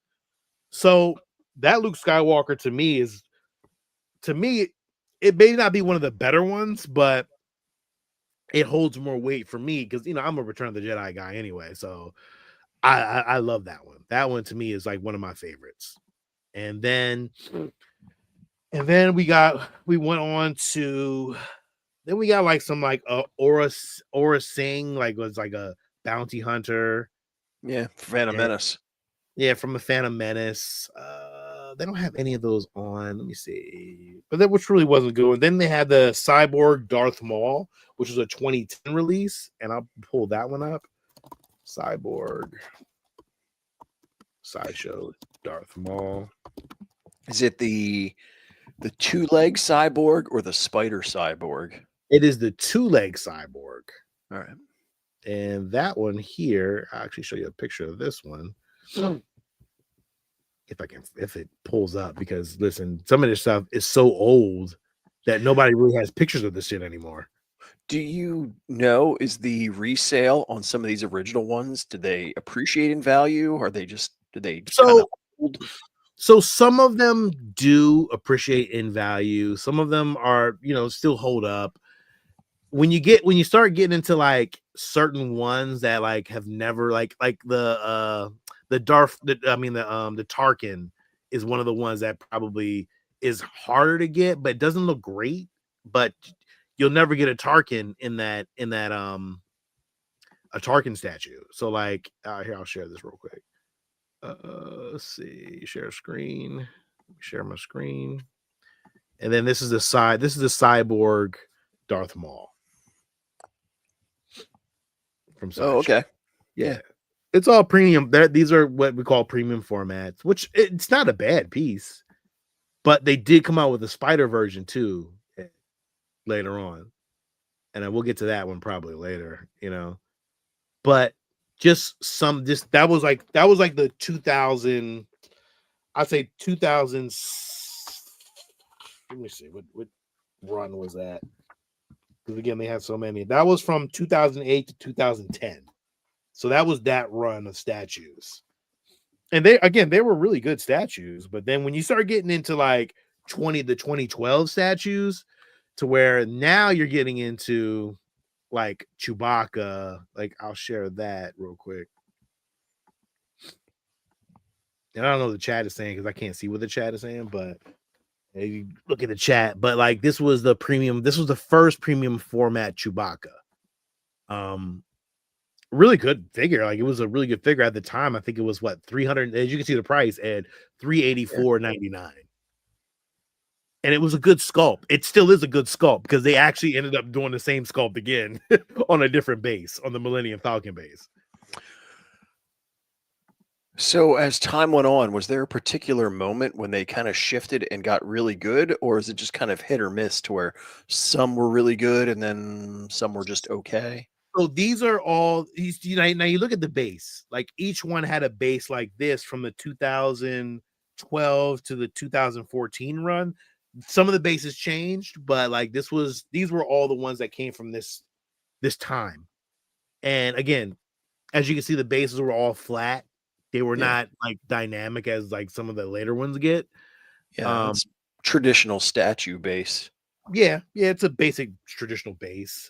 So that Luke Skywalker to me, it may not be one of the better ones, but it holds more weight for me because I'm a Return of the Jedi guy anyway. So I love that one. That one to me is like one of my favorites. And then we went on to Then we got like some like Aura Singh, like was like a bounty hunter. Yeah, Phantom Yeah. Menace. Yeah, from a Phantom Menace. They don't have any of those on. Let me see. But that which really wasn't good. And then they had the Cyborg Darth Maul, which was a 2010 release, and I'll pull that one up. Cyborg Sideshow Darth Maul. Is it the two-leg cyborg or the spider cyborg? It is the 2-leg cyborg. All right. And that one here, I'll actually show you a picture of this one. If it pulls up, because listen, some of this stuff is so old that nobody really has pictures of this shit anymore. Do you know, is the resale on some of these original ones, do they appreciate in value, or did they kind of hold? So some of them do appreciate in value. Some of them are, still hold up. When you start getting into like certain ones that like have never like the Tarkin is one of the ones that probably is harder to get, but it doesn't look great. But you'll never get a Tarkin in that a Tarkin statue. So like here, I'll share this real quick. Let's see, share screen, share my screen, and then this is the Cyborg Darth Maul from Sideshow. Oh, okay. Yeah. It's all premium. These are what we call premium formats, which it's not a bad piece, but they did come out with a spider version too later on, and we'll get to that one probably later, But that was like the 2000. I'd say 2000. Let me see what run was that? Because again, they had so many. That was from 2008 to 2010. So that was that run of statues. And they were really good statues. But then when you start getting into like the 2012 statues, to where now you're getting into like Chewbacca, like I'll share that real quick. And I don't know what the chat is saying because I can't see what the chat is saying, but you look at the chat. But like this was the first premium format Chewbacca. Really good figure. Like it was a really good figure at the time. I think it was 300, as you can see the price at $384.99. And it was a good sculpt. It still is a good sculpt because they actually ended up doing the same sculpt again on a different base, on the Millennium Falcon base. So as time went on, was there a particular moment when they kind of shifted and got really good, or is it just kind of hit or miss to where some were really good and then some were just okay? So these are all now you look at the base, like each one had a base like this from the 2012 to the 2014 run. Some of the bases changed, but like these were all the ones that came from this time. And again, as you can see, the bases were all flat. They were not like dynamic as like some of the later ones get. Yeah, it's traditional statue base. Yeah, it's a basic traditional base.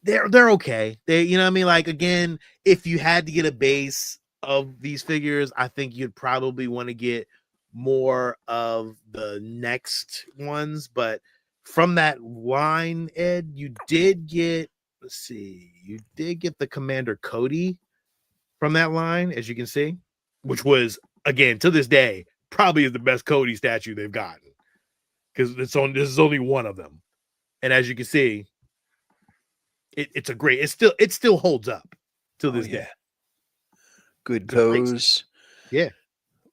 They're okay. They, what I mean? Like again, if you had to get a base of these figures, I think you'd probably want to get more of the next ones. But from that line, Ed, you did get the Commander Cody from that line, as you can see, which was again to this day probably is the best Cody statue they've gotten because this is only one of them, and as you can see. It still holds up to this day. Good pose. Yeah.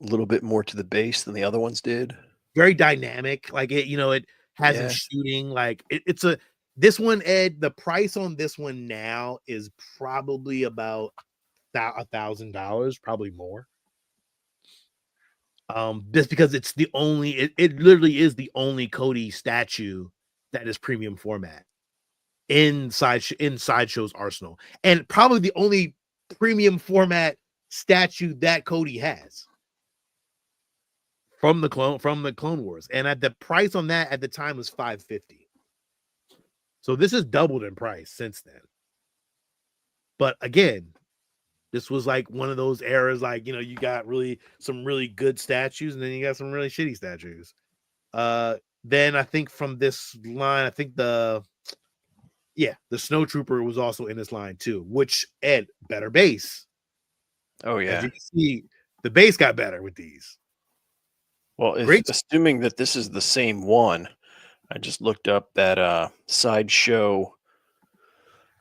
A little bit more to the base than the other ones did. Very dynamic. Like it has him shooting. Like this one, Ed, the price on this one now is probably about $1,000, probably more. Just because it's the only, it literally is the only Cody statue that is premium format. In Sideshow's arsenal, and probably the only premium format statue that Cody has from the Clone Wars, and at the price on that at the time was $550. So this has doubled in price since then. But again, this was like one of those eras, like you got some really good statues, and then you got some really shitty statues. Then I think from this line, I think the Snowtrooper was also in this line too, which Ed, better base. Oh As yeah. you can see, the base got better with these. Well, Great. assuming that this is the same one, I just looked up that Sideshow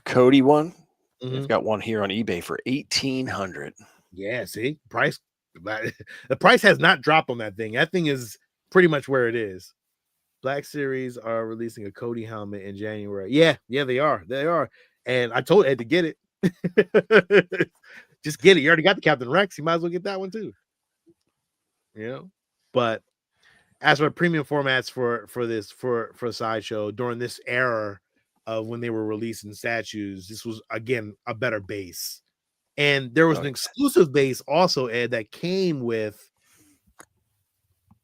Cody one. They've got one here on eBay for 1,800. Yeah, see, price. The price has not dropped on that thing. That thing is pretty much where it is. Black Series are releasing a Cody helmet in January. Yeah, they are. They are. And I told Ed to get it. Just get it. You already got the Captain Rex. You might as well get that one too. You know, but as for premium formats for Sideshow during this era of when they were releasing statues, this was again a better base. And there was an exclusive base also, Ed, that came with,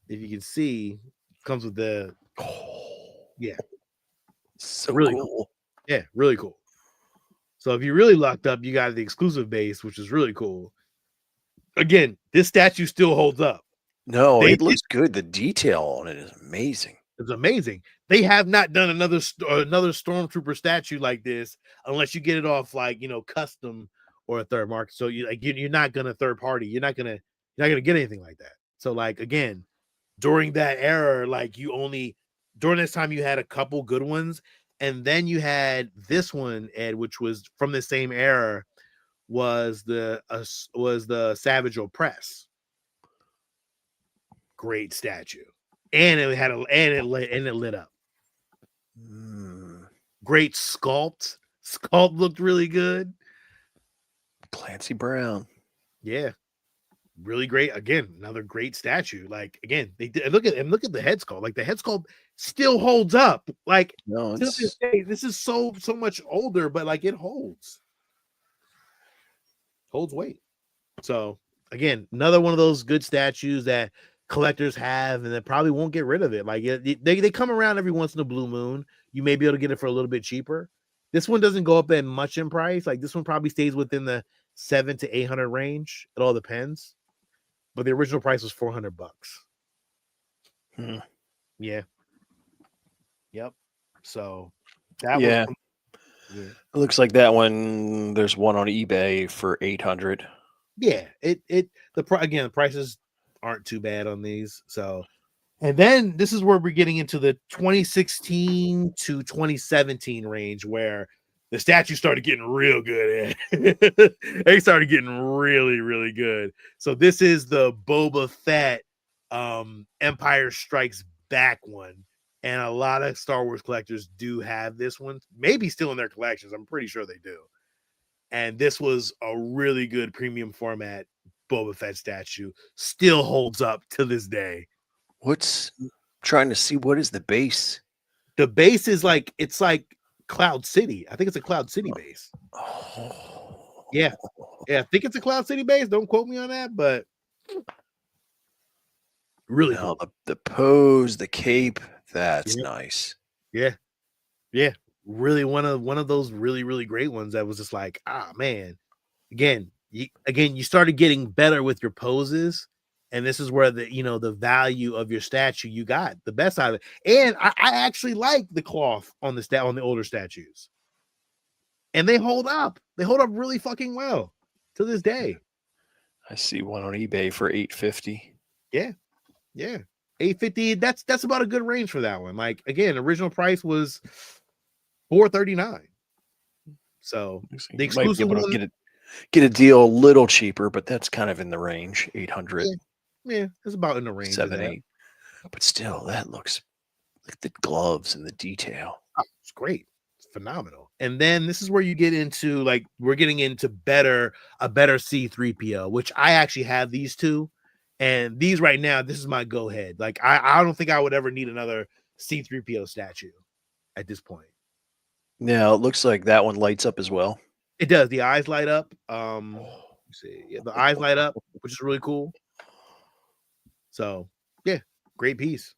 if you can see, comes with the so really cool. Yeah, really cool. So if you really lucked up, you got the exclusive base, which is really cool. Again, this statue still holds up. No, it looks good. The detail on it is amazing. It's amazing. They have not done another stormtrooper statue like this unless you get it off like custom or a third market. So you're not gonna third party. You're not gonna get anything like that. So like again, during that era, like during this time you had a couple good ones, and then you had this one, Ed, which was from the same era, was the Savage Opress. Great statue. And it had it lit up. Great sculpt. Sculpt looked really good. Clancy Brown. Yeah. Really great. Again, another great statue. Like again, they did look at the head sculpt. Like the head sculpt still holds up. Like no, to this day, this is so much older, but like it holds weight. So again, another one of those good statues that collectors have and they probably won't get rid of it. Like they come around every once in a blue moon. You may be able to get it for a little bit cheaper. This one doesn't go up that much in price. Like this one probably stays within the $700 to $800 range. It all depends. But the original price was $400. Yeah. Yep. So that was it looks like that one. There's one on eBay for 800. Yeah, the prices aren't too bad on these. So, and then this is where we're getting into the 2016 to 2017 range where the statues started getting real good. They started getting really, really good. So this is the Boba Fett Empire Strikes Back one. And a lot of Star Wars collectors do have this one, maybe still in their collections. I'm pretty sure they do. And this was a really good premium format Boba Fett statue. Still holds up to this day. Trying to see what is the base? The base is like, it's like Cloud City. I think it's a Cloud City base. Yeah. I think it's a Cloud City base. Don't quote me on that, but really cool. The pose, the cape, that's nice. Yeah. Really one of those really, really great ones that was just like, man. Again, you started getting better with your poses. And this is where the value of your statue, you got the best out of it. And I actually like the cloth on the older statues. And they hold up. They hold up really fucking well to this day. I see one on eBay for $850. Yeah. $850. That's about a good range for that one. Like again, original price was $439. So the exclusive might be able to get a deal a little cheaper, but that's kind of in the range. 800. Yeah, it's about in the range. 7-8. But still, that looks like the gloves and the detail. It's great. It's phenomenal. And then this is where you get into we're getting into a better C3PO, which I actually have these two. And these right now, this is my go ahead. Like I don't think I would ever need another C3PO statue at this point. Now it looks like that one lights up as well. It does. The eyes light up. Let's see. Yeah, the eyes light up, which is really cool. So yeah, great piece.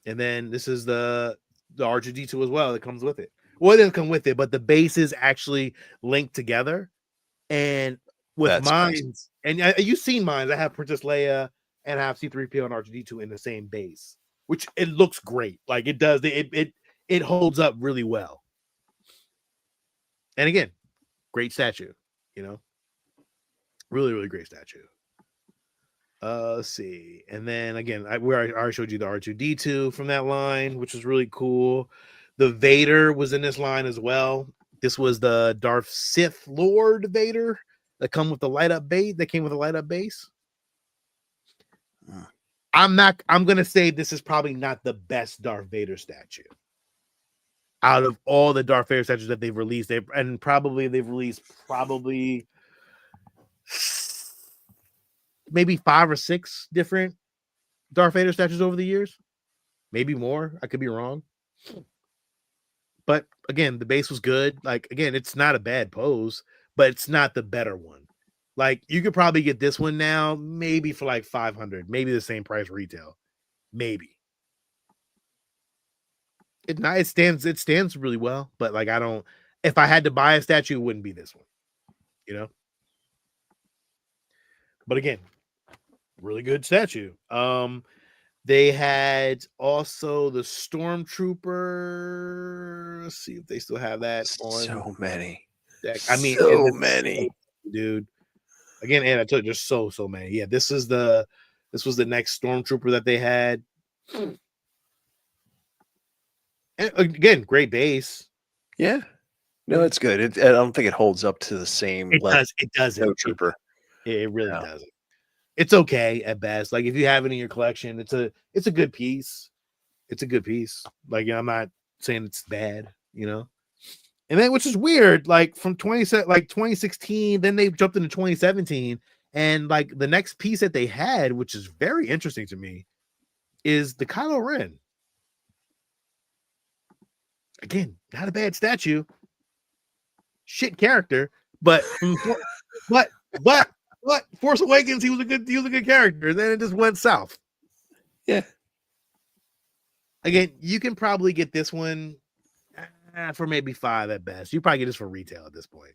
And then this is the R2D2 as well that comes with it. Well, it doesn't come with it, but the base is actually linked together. And with mines, nice. And you've seen mines. I have Princess Leia and I have C3PO and R2D2 in the same base. which it looks great. Like it does, it holds up really well. And again, great statue, you know, really, really great statue. Let's see. And then again, I already showed you the R2D2 from that line, which was really cool. The Vader was in this line as well. This was the Darth Sith Lord Vader that came with the light up base. I'm gonna say this is probably not the best Darth Vader statue out of all the Darth Vader statues that they've released. They've released maybe 5 or 6 different Darth Vader statues over the years, maybe more. I could be wrong, but again, the base was good. Like again, it's not a bad pose, but it's not the better one. Like you could probably get this one now, maybe for like 500, maybe the same price retail, maybe. It stands really well, but like if I had to buy a statue, it wouldn't be this one, you know. But again, really good statue. They had also the Stormtrooper. Let's see if they still have that on. So many. Deck. I mean, so many, dude. Again, and I told you, there's so many. Yeah, this was the next Stormtrooper that they had. And again, great base. Yeah, no, it's good. I don't think it holds up to the same level. It doesn't. Trooper. It really doesn't. It's okay at best. Like if you have it in your collection, it's a good piece. It's a good piece. Like I'm not saying it's bad, you know. And then, which is weird, like from 2016, then they jumped into 2017, and like the next piece that they had, which is very interesting to me, is the Kylo Ren. Again, not a bad statue. Shit character, but Force Awakens, he was a good character, and then it just went south. Yeah. Again, you can probably get this one for maybe 5 at best. You probably get this for retail at this point.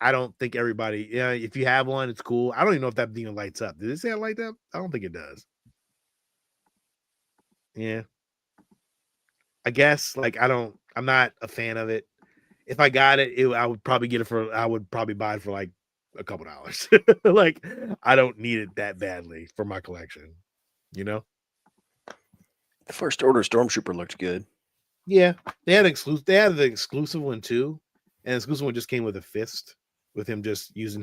I don't think everybody, if you have one, it's cool. I don't even know if that even lights up. Did it say it light up? I don't think it does. Yeah. I guess I'm not a fan of it. If I got it, I would probably buy it for like a couple dollars. Like I don't need it that badly for my collection, you know? The First Order Stormtrooper looked good. Yeah, they had the exclusive one too, and the exclusive one just came with a fist, with him just using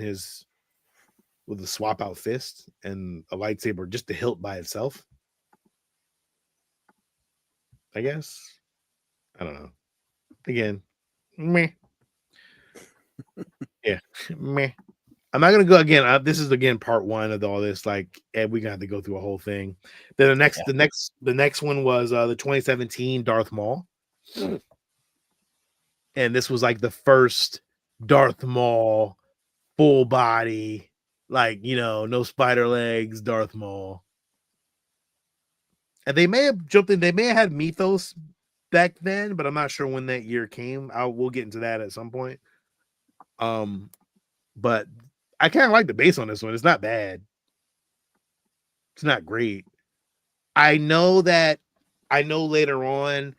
with a swap out fist and a lightsaber, just the hilt by itself. I guess. I don't know. Again, meh. Yeah, meh. I'm not gonna go again. This is again part 1 of all this. Like, and we're gonna have to go through a whole thing. Then the next one was the 2017 Darth Maul. And this was like the first Darth Maul full body, like, no spider legs, Darth Maul. And they may have jumped in, they may have had Mythos back then, but I'm not sure when that year came. We'll get into that at some point. But I kind of like the base on this one. It's not bad. It's not great. I know later on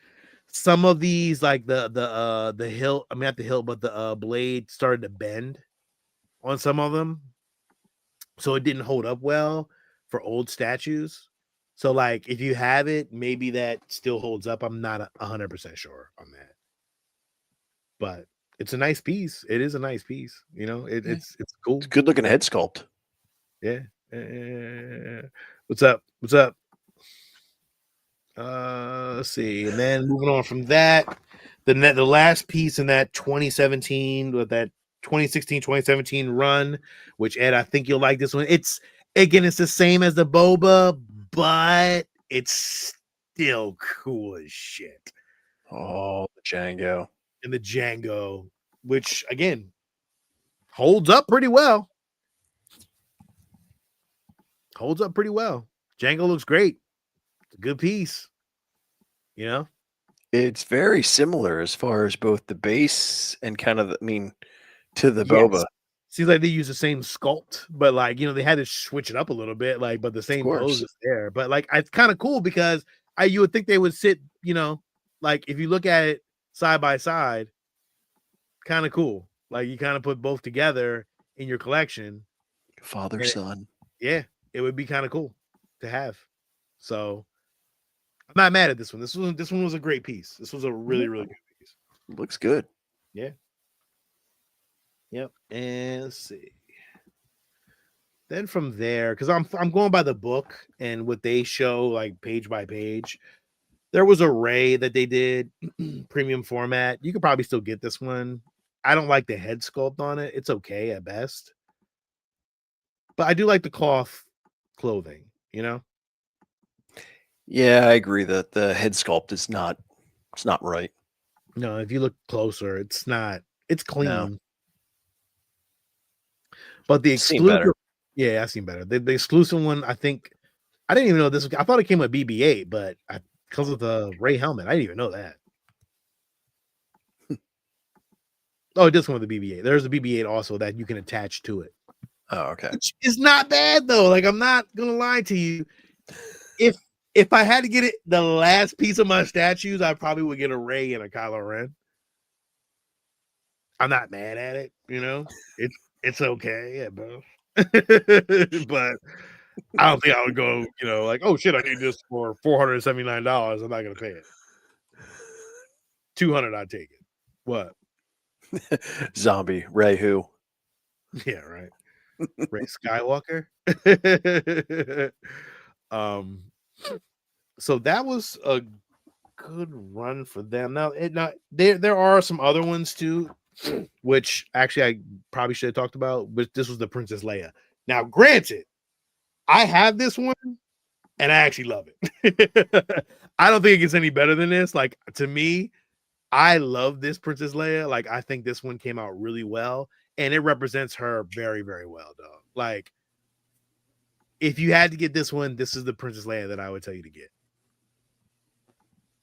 some of these, like the hilt, I mean not the hilt, but the blade started to bend on some of them, so it didn't hold up well for old statues. So like if you have it, maybe that still holds up. I'm not 100% sure on that, but it's a nice piece. It is a nice piece. It's cool. It's good looking head sculpt. Yeah. What's up? Let's see. And then moving on from that, the last piece in that 2017 with that 2016-2017 run, which Ed, I think you'll like this one. It's the same as the Boba, but it's still cool as shit. Oh, the Django. And the Django, which again holds up pretty well. Django looks great. It's a good piece. It's very similar as far as both the base and kind of to the Boba. seems like they use the same sculpt, but like they had to switch it up a little bit, like, but the same pose is there. But like it's kind of cool because you would think they would sit, like if you look at it side by side, kind of cool. Like you kind of put both together in your collection. Father, son. Yeah, it would be kind of cool to have. So I'm not mad at this one. This one was a great piece. This was a really, really good piece. Looks good. Yeah. Yep. And let's see. Then from there, because I'm going by the book and what they show, like page by page. There was a Ray that they did premium format. You could probably still get this one. I don't like the head sculpt on it. It's okay at best. But I do like the cloth clothing, Yeah, I agree that the head sculpt is not right. No, if you look closer, it's not. It's clean. No. But the I've seen exclusive, better. yeah, I've seen better. The exclusive one, I think, I didn't even know this. I thought it came with BB-8, but because of the Ray helmet, I didn't even know that. Oh, it does come with the BB-8. There's a BB-8 also that you can attach to it. Oh, okay. Which is not bad though. Like I'm not gonna lie to you. If I had to get it the last piece of my statues, I probably would get a Ray and a Kylo Ren. I'm not mad at it, It's okay, yeah, bro. But I don't think I would go, like, oh shit, I need this for $479. I'm not gonna pay it. $200, I'd take it. What? Zombie Ray who? Yeah, right. Ray Skywalker. So that was a good run for them. Now, there are some other ones too, which actually I probably should have talked about, but this was the Princess Leia. Now, granted, I have this one and I actually love it. I don't think it gets any better than this. Like, to me, I love this Princess Leia. Like, I think this one came out really well, and it represents her very, very well, dog. Like, if you had to get this one, this is the Princess Leia that I would tell you to get.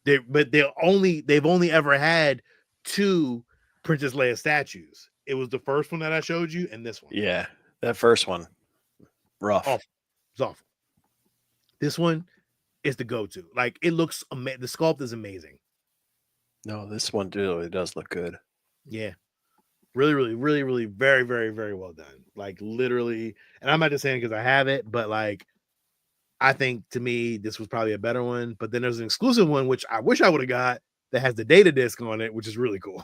They've only ever had 2 Princess Leia statues. It was the first one that I showed you, and this one. Yeah, that first one, rough. Awful. It's awful. This one is the go-to. Like, it looks amazing. The sculpt is amazing. No, this one really does look good. Yeah. Really, really, really, really, very, very, very well done. Like, literally, and I'm not just saying because I have it, but like, I think to me, this was probably a better one. But then there's an exclusive one, which I wish I would have got, that has the data disc on it, which is really cool.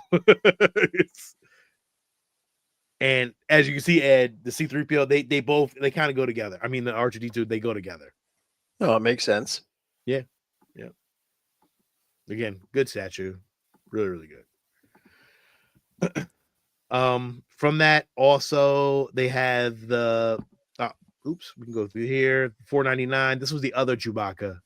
And as you can see, Ed, the C-3PO, they kind of go together. I mean, the R2-D2, they go together. No, it makes sense. Yeah. Yeah. Again, good statue. Really, really good. From that, also, they have the we can go through here. $4.99. This was the other Chewbacca.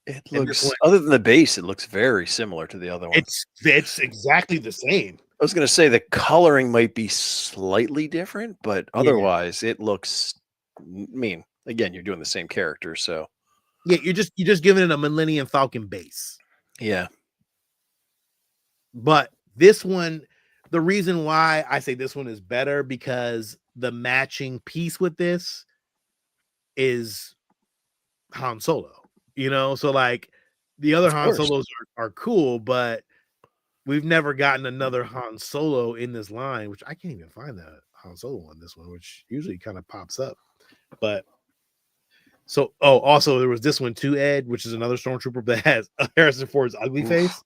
It looks, other than the base, it looks very similar to the other one. It's exactly the same. I was going to say the coloring might be slightly different, but otherwise it looks, again, you're doing the same character, so. Yeah, you're just giving it a Millennium Falcon base. Yeah. But this one, the reason why I say this one is better, because the matching piece with this is Han Solo. So like the other Han Solos are cool, but we've never gotten another Han Solo in this line, which I can't even find the Han Solo on this one, which usually kind of pops up. But so, also there was this one too, Ed, which is another Stormtrooper that has Harrison Ford's ugly face.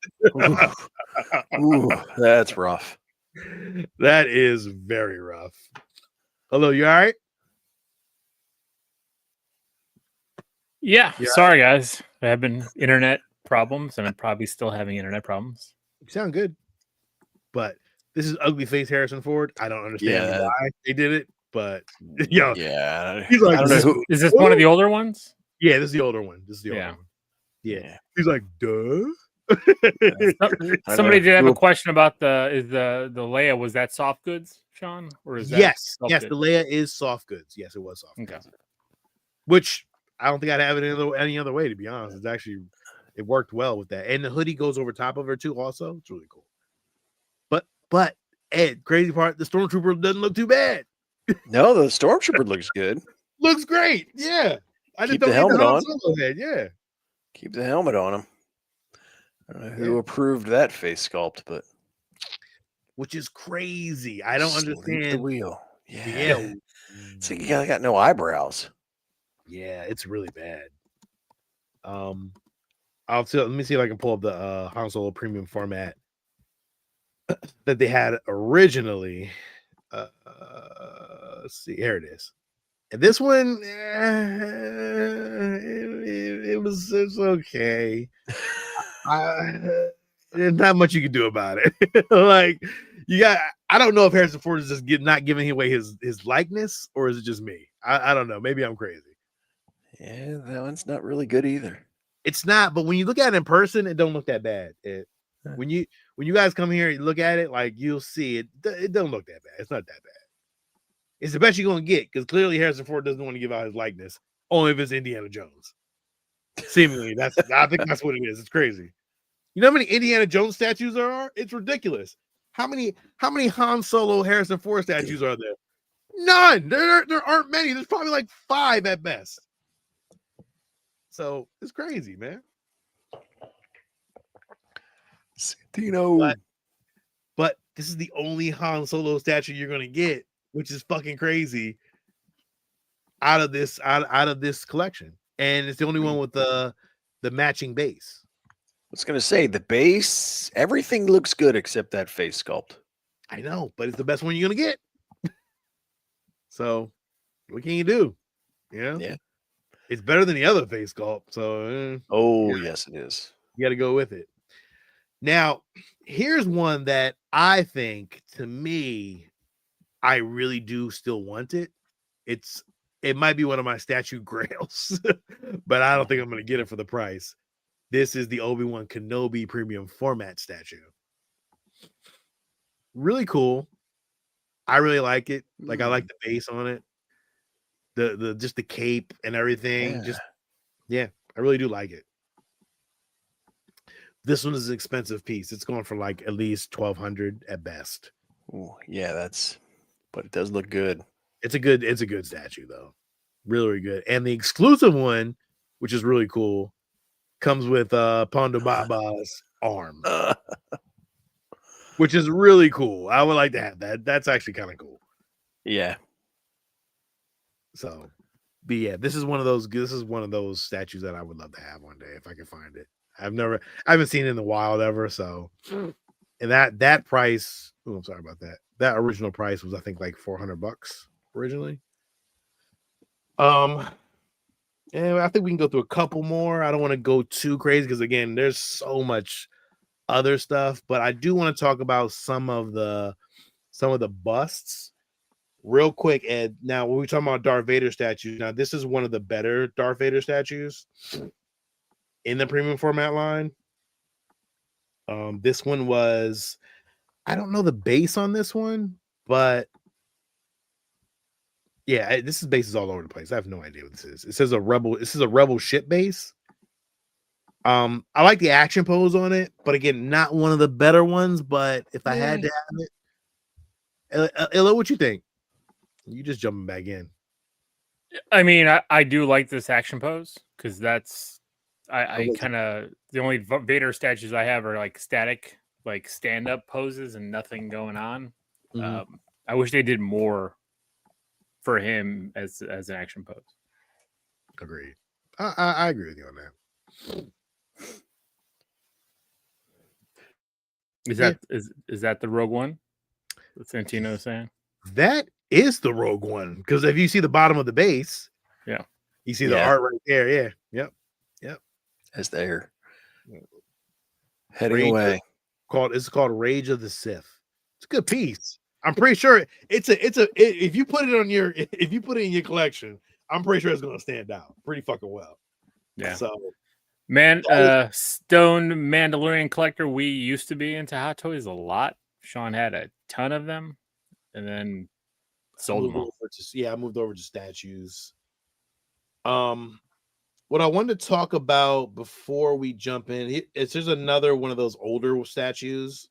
Ooh, that's rough. That is very rough. Hello, you all right? Yeah, sorry guys. I have been internet problems, and I'm probably still having internet problems. You sound good, but this is ugly face Harrison Ford. I don't understand why they did it, but yeah, he's like, is this one of the older ones? Yeah, this is the older one. Yeah. He's like, duh. Somebody did have a question about the Leia. Was that soft goods, Sean? Or is that yes, the Leia is soft goods. Yes, it was soft goods. Which I don't think I'd have it any other way, to be honest. It worked well with that. And the hoodie goes over top of her too, also. It's really cool. But Ed, crazy part, the stormtrooper doesn't look too bad. No, the stormtrooper looks good. Looks great. Yeah. I just Keep don't the need the helmet Han on. Solo head. Yeah. Keep the helmet on him. I don't know who Yeah. approved that face sculpt, but Which is crazy. I don't sleep the understand. wheel. Yeah. Yeah. It's like you got no eyebrows. Yeah, it's really bad. Let me see if I can pull up the Han Solo premium format that they had originally. Let's see, here it is. And this one, it's okay. There's not much you can do about it. Like I don't know if Harrison Ford is just not giving away his likeness, or is it just me? I don't know. Maybe I'm crazy. Yeah, that one's not really good either. It's not, but when you look at it in person, it don't look that bad. When you guys come here and look at it, like you'll see it. It don't look that bad. It's not that bad. It's the best you're gonna get because clearly Harrison Ford doesn't want to give out his likeness, only if it's Indiana Jones. Seemingly, I think that's what it is. It's crazy. You know how many Indiana Jones statues there are? It's ridiculous. How many Han Solo, Harrison Ford statues are there? None. There aren't many. There's probably like 5 at best. So it's crazy, man. Santino. But this is the only Han Solo statue you're gonna get, which is fucking crazy. Out of this collection, and it's the only one with the matching base. I was gonna say the base, everything looks good except that face sculpt. I know, but it's the best one you're gonna get. So, what can you do? Yeah, it's better than the other face sculpt. So, yes, it is. You got to go with it. Now, here's one that I think, to me, I really do still want it. It might be one of my statue grails, but I don't think I'm going to get it for the price. This is the Obi-Wan Kenobi premium format statue. Really cool. I really like it. Like I like the base on it. The just the cape and everything. Yeah. I really do like it. This one is an expensive piece. It's going for like at least $1,200 at best. Ooh, yeah, but it does look good. It's a good statue though. Really, really good. And the exclusive one, which is really cool, comes with Ponda Baba's arm. Which is really cool. I would like to have that. That's actually kind of cool. Yeah. So, but yeah, this is one of those statues that I would love to have one day if I can find it. I haven't seen it in the wild ever. So, and that price, I'm sorry about that. That original price was, I think, like $400 originally. And I think we can go through a couple more. I don't want to go too crazy because again, there's so much other stuff, but I do want to talk about some of the busts real quick. Ed, now when we talking about Darth Vader statues, now this is one of the better Darth Vader statues in the premium format line. This one was, I don't know the base on this one, but yeah, this is bases all over the place. I have no idea what this is. It says this is a rebel ship base. I like the action pose on it, but again, not one of the better ones. But if I had to have it, Illa, what you think? You just jumping back in. I mean, I do like this action pose because that's I kind of the only Vader statues I have are like static, like stand up poses and nothing going on. Mm-hmm. I wish they did more for him as an action pose. Agreed. I agree with you on that. Is that the Rogue One? What Santino is saying? That is the Rogue One, because if you see the bottom of the base, you see the art right there. Yeah, yep. As they're heading away. It's called Rage of the Sith. It's a good piece. I'm pretty sure if you put it in your collection, I'm pretty sure it's gonna stand out pretty fucking well. Yeah. So. Stone Mandalorian collector. We used to be into Hot Toys a lot. Sean had a ton of them, and then sold them all. I moved over to statues. What I wanted to talk about before we jump in, there's another one of those older statues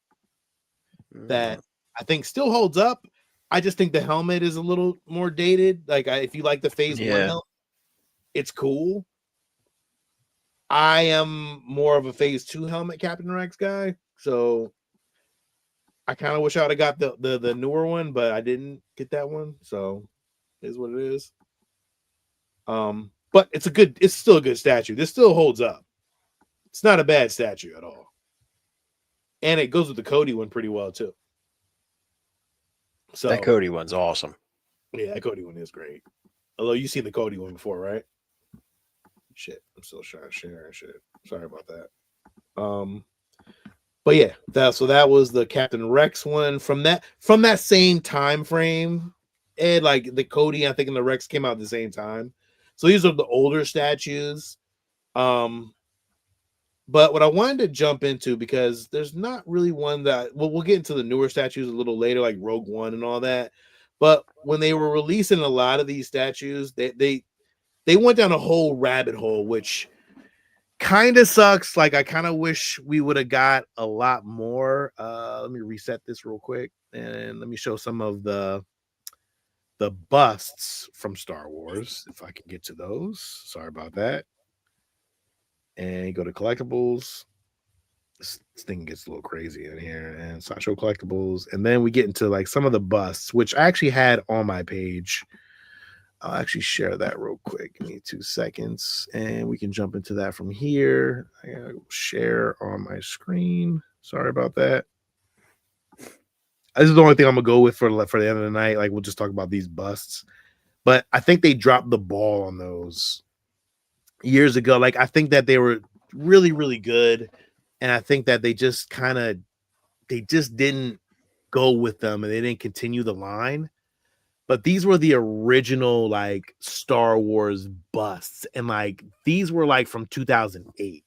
that I think still holds up. I just think the helmet is a little more dated. Like if you like the Phase 1 helmet, it's cool. I am more of a Phase 2 helmet Captain Rex guy, so I kind of wish I would have got the newer one, but I didn't get that one, so it is what it is. But it's still a good statue. This still holds up. It's not a bad statue at all. And it goes with the Cody one pretty well too. So that Cody one's awesome. Yeah, that Cody one is great. Although you've seen the Cody one before, right? Shit, I'm still trying to share and shit. Sorry about that. But yeah, that was the Captain Rex one from that same time frame. And like the Cody, I think, and the Rex came out at the same time. So these are the older statues. But what I wanted to jump into, because there's not really one that we'll get into the newer statues a little later, like Rogue One and all that. But when they were releasing a lot of these statues, they went down a whole rabbit hole, which kind of sucks. Like I kind of wish we would have got a lot more. Let me reset this real quick and let me show some of the busts from Star Wars, if I can get to those. Sorry about that. And go to collectibles. This thing gets a little crazy in here, and Sideshow collectibles, and then we get into like some of the busts, which I actually had on my page. I'll actually share that real quick. Give me 2 seconds, and we can jump into that from here. I gotta share on my screen. Sorry about that. This is the only thing I'm gonna go with for the end of the night. Like we'll just talk about these busts, but I think they dropped the ball on those years ago. Like I think that they were really, really good, and I think that they just didn't go with them, and they didn't continue the line. But these were the original like Star Wars busts, and like these were like from 2008.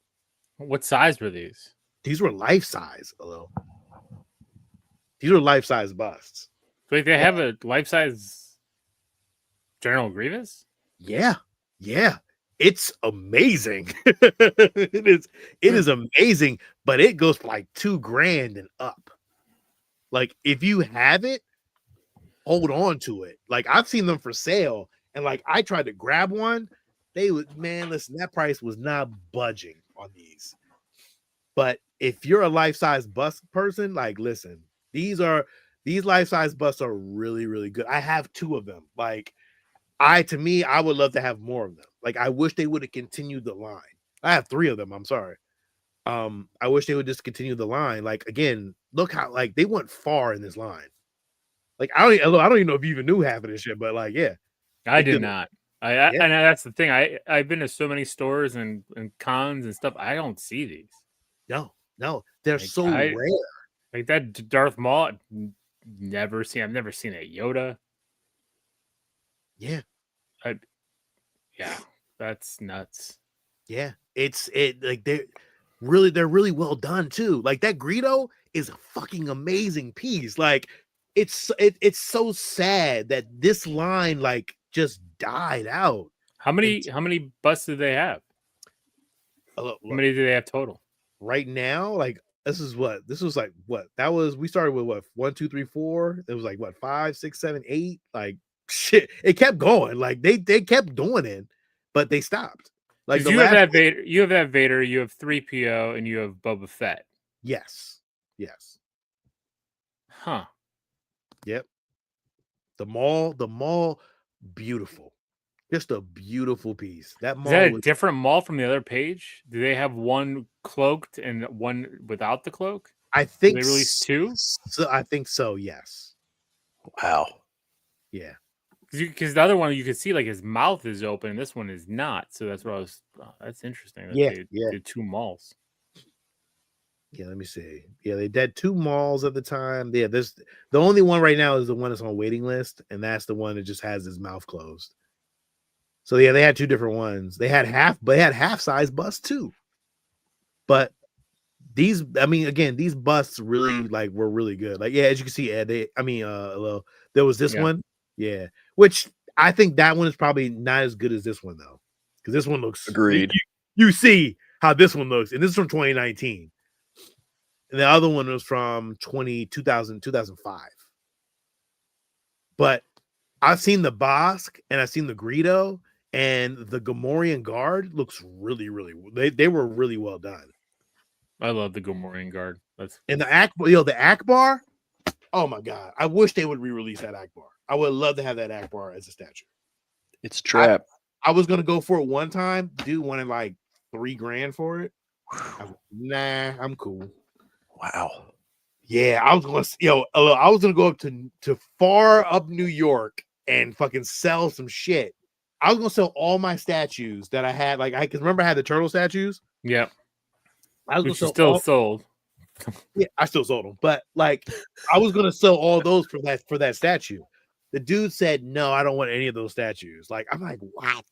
What size were these? These were life size. Hello. These were life size busts. Like they have a life size General Grievous? Yeah. It's amazing. It is amazing, but it goes for like $2,000 and up. Like if you have it, hold on to it. Like I've seen them for sale, and like I tried to grab one. Listen, that price was not budging on these. But if you're a life-size bust person, like listen, these life-size busts are really, really good. I have 2 of them. Like I would love to have more of them. Like I wish they would have continued the line. I have 3 of them. I'm sorry. I wish they would just continue the line. Like again, look how like they went far in this line. Like I don't even know if you even knew half of this shit, but like yeah, I did not. And that's the thing. I've been to so many stores and cons and stuff. I don't see these. No, they're like, so rare. Like that Darth Maul. I've never seen a Yoda. Yeah. Yeah, that's nuts. Yeah, like they're really well done too. Like that Greedo is a fucking amazing piece. Like it's so sad that this line like just died out. How many busts do they have? Look, how many do they have total? Right now, like we started with what 1, 2, 3, 4. It was like what 5, 6, 7, 8. Like shit, it kept going. Like they kept doing it, but they stopped. Like you have that Vader, you have 3PO, and you have Boba Fett. Yes. Huh. Yep. The mall, beautiful. Just a beautiful piece. That mall is that a different mall from the other page? Do they have one cloaked and one without the cloak? I think they released 2. So I think so. Yes. Wow. Yeah. Because the other one you can see like his mouth is open, and this one is not. So that's what I was. That's interesting. They did 2 malls. Yeah, let me see. Yeah, they did 2 malls at the time. Yeah, the only one right now is the one that's on waiting list, and that's the one that just has his mouth closed. So yeah, they had 2 different ones. They had half size busts too. But these busts really like were really good. Like yeah, as you can see, Ed, there was this one. Yeah, which I think that one is probably not as good as this one though, because this one looks agreed. You see how this one looks, and this is from 2019. and the other one was from 2005. But I've seen the Bosk and I've seen the Greedo, and the Gamorrean Guard looks really, really. They were really well done. I love the Gamorrean Guard. And the Akbar. Oh my god! I wish they would re-release that Akbar. I would love to have that Akbar as a statue. It's Trap. I was gonna go for it one time. Dude wanted like $3,000 for it. I was, nah, I'm cool. Wow. Yeah, I was gonna go up to far up New York and fucking sell some shit. I was gonna sell all my statues that I had. Like I can remember I had the turtle statues. Yep. I was Which gonna is still sold. Yeah, I still sold them, but like I was gonna sell all those for that statue. The dude said, "No, I don't want any of those statues." Like I'm like, what?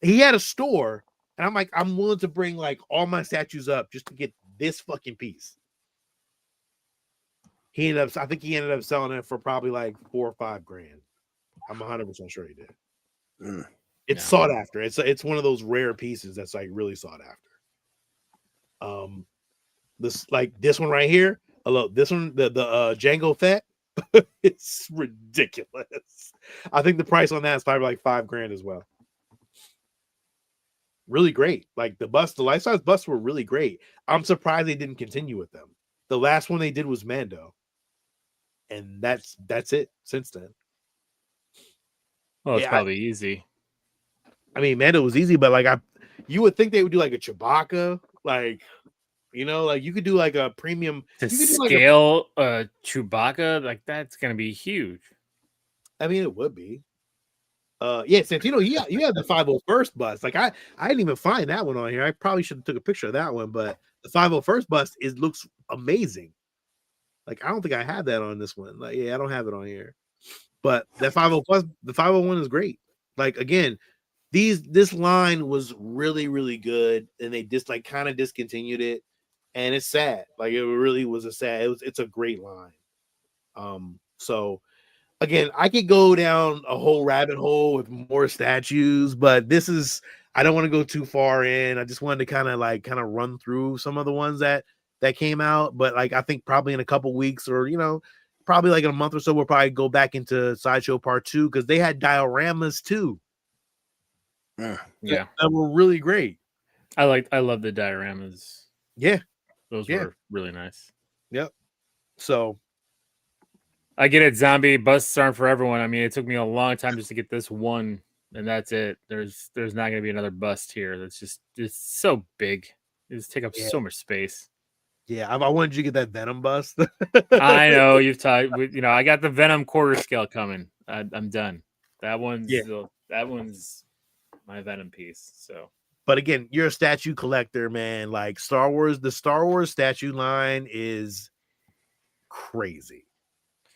He had a store, and I'm like, I'm willing to bring like all my statues up just to get this fucking piece. I think he ended up selling it for probably like $4 or $5,000. I'm 100% sure he did. It's sought after. It's one of those rare pieces that's like really sought after. This one right here. Hello, this one, the Jango Fett. It's ridiculous. I think the price on that is probably like $5,000 as well. Really great. Like the life-size busts were really great. I'm surprised they didn't continue with them. The last one they did was Mando. And that's it since then. Well, it's probably easy. I mean, Mando was easy, but like you would think they would do like a Chewbacca, like like you could do like a premium to scale Chewbacca, like that's gonna be huge. I mean, it would be. Yeah, Santino, you have the 501st bust. Like I didn't even find that one on here. I probably should have took a picture of that one, but the 501st bust looks amazing. Like I don't think I have that on this one. Like, yeah, I don't have it on here. But that 50 the 501 is great. Like again, this line was really, really good, and they just like kind of discontinued it, and it's sad. Like it really was it's a great line. So again, I could go down a whole rabbit hole with more statues, but I don't want to go too far in. I just wanted to kind of run through some of the ones that came out. But like I think probably in a couple weeks or probably like in a month or so, we'll probably go back into Sideshow Part 2 because they had dioramas too. Yeah, that were really great. I love the dioramas. Yeah, those were really nice. Yep. So I get it. Zombie busts aren't for everyone. I mean, it took me a long time just to get this one, and that's it. There's not going to be another bust here. It's so big. It just take up so much space. Yeah, I wanted you to get that Venom bust. I know you've talked. I got the Venom quarter scale coming. I'm done. That one's my Venom piece. So, but again, you're a statue collector, man. Like Star Wars, the Star Wars statue line is crazy,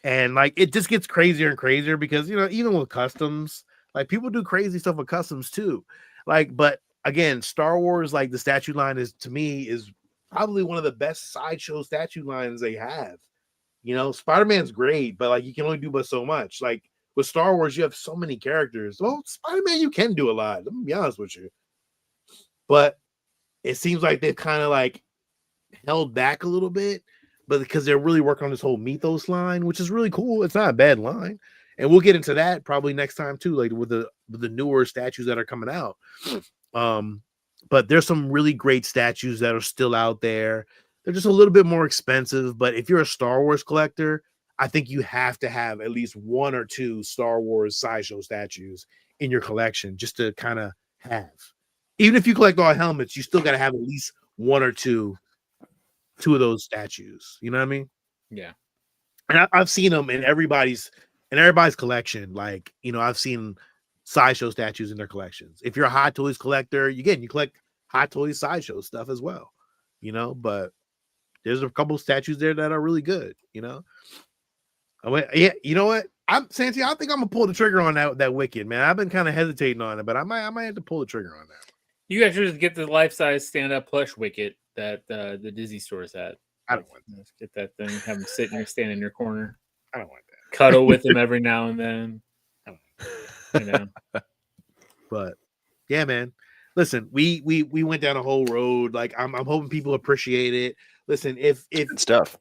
and like it just gets crazier and crazier because even with customs, like people do crazy stuff with customs too. Like, but again, Star Wars, like the statue line is to me is probably one of the best Sideshow statue lines they have. Spider-Man's great, but like you can only do but so much. Like with Star Wars, you have so many characters. Well, Spider-Man, you can do a lot. Let me be honest with you. But it seems like they've kind of like held back a little bit, but because they're really working on this whole mythos line, which is really cool. It's not a bad line. And we'll get into that probably next time too, like with the newer statues that are coming out. But there's some really great statues that are still out there. They're just a little bit more expensive, but if you're a Star Wars collector, I think you have to have at least 1 or 2 Star Wars Sideshow statues in your collection just to kind of have. Even if you collect all helmets, you still got to have at least 1 or 2 of those statues. You know what I mean? Yeah. And I've seen them in everybody's collection. Like, I've seen Sideshow statues in their collections. If you're a Hot Toys collector, you collect Hot Toys Sideshow stuff as well. But there's a couple statues there that are really good. Yeah, you know what? Santi, I think I'm gonna pull the trigger on that Wicked, man. I've been kind of hesitating on it, but I might have to pull the trigger on that. You guys should just get the life-size stand-up plush Wicket that the Disney stores had. I don't want that. Get that thing, have him sitting or stand in your corner. I don't want that. Cuddle with him every now and then. But yeah, man. Listen, we went down a whole road. Like I'm hoping people appreciate it. listen, if Good stuff.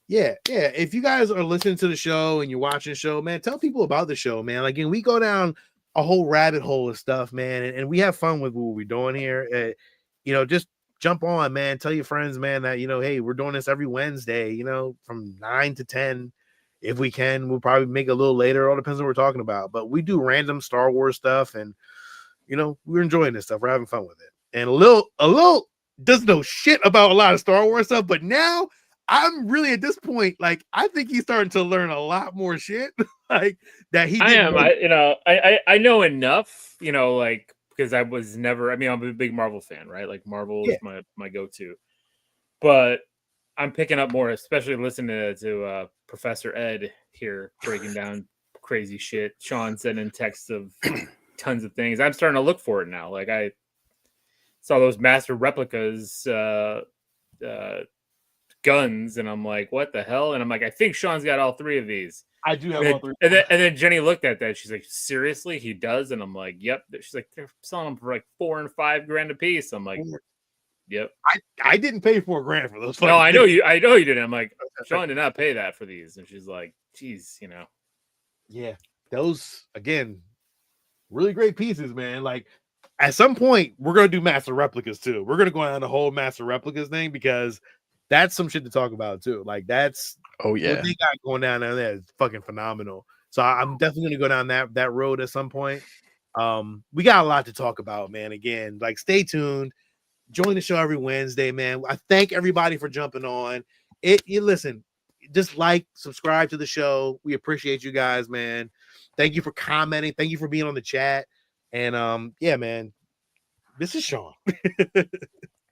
yeah, if you guys are listening to the show and you're watching the show, man, tell people about the show, man. Like, and we go down a whole rabbit hole of stuff, man, and we have fun with what we're doing here. Just jump on, man. Tell your friends, man, that hey, we're doing this every Wednesday, from 9 to 10. If we can, we'll probably make it a little later. It all depends on what we're talking about. But we do random Star Wars stuff, and we're enjoying this stuff. We're having fun with it. And a little doesn't know shit about a lot of Star Wars stuff, but now I'm really at this point, like, I think he's starting to learn a lot more shit, like that he didn't know. I know enough, like, because I was never. I mean, I'm a big Marvel fan, right? Like, Marvel is my go-to. But I'm picking up more, especially listening to Professor Ed here breaking down crazy shit. Sean sending texts of tons of things. I'm starting to look for it now. Like, I saw those master replicas guns, and I'm like, what the hell? And I'm like, I think Sean's got all three of these. I do have all three. And then Jenny looked at that. She's like, seriously, he does? And I'm like, yep. She's like, they're selling them for like $4,000 and $5,000 a piece. I'm like, yep. I didn't pay $4,000 for those. No, I know you didn't. I'm like, Sean did not pay that for these. And she's like, geez, Yeah, those again, really great pieces, man. Like, at some point, we're gonna do master replicas too. We're gonna go on the whole master replicas thing, because that's some shit to talk about too. Like, that's what they got going down there is fucking phenomenal. So I'm definitely gonna go down that road at some point. We got a lot to talk about, man. Again, like, stay tuned. Join the show every Wednesday, man. I thank everybody for jumping on. You listen, just subscribe to the show. We appreciate you guys, man. Thank you for commenting. Thank you for being on the chat. And yeah, man, this is Sean.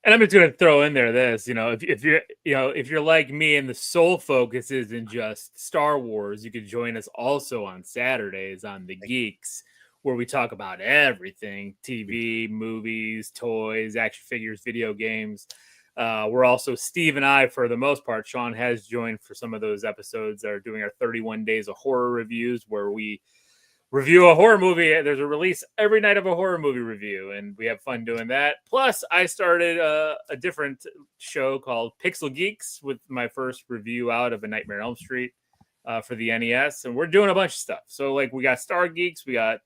And I'm just gonna throw in there this, if you're like me and the sole focus isn't just Star Wars, you could join us also on Saturdays on The Geeks, where we talk about everything: TV, movies, toys, action figures, video games. We're also, Steve and I, for the most part, Sean has joined for some of those episodes that are doing our 31 days of horror reviews, where we review a horror movie. There's a release every night of a horror movie review, and we have fun doing that. Plus, I started a different show called Pixel Geeks with my first review out of A Nightmare on Elm Street for the NES, and we're doing a bunch of stuff. So, like, we got Star Geeks, we got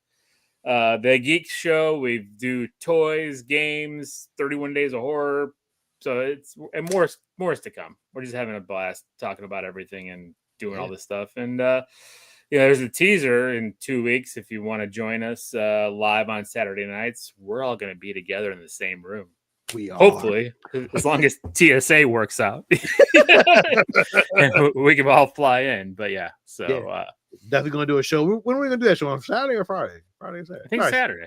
the Geek Show, we do toys, games, 31 days of horror. So and more is to come. We're just having a blast talking about everything and doing all this stuff. And there's a teaser in 2 weeks. If you want to join us live on Saturday nights, we're all going to be together in the same room. We are. Hopefully, as long as TSA works out, and we can all fly in. But yeah, so definitely going to do a show. When are we going to do that show? On Saturday or Friday? Friday or Saturday? I think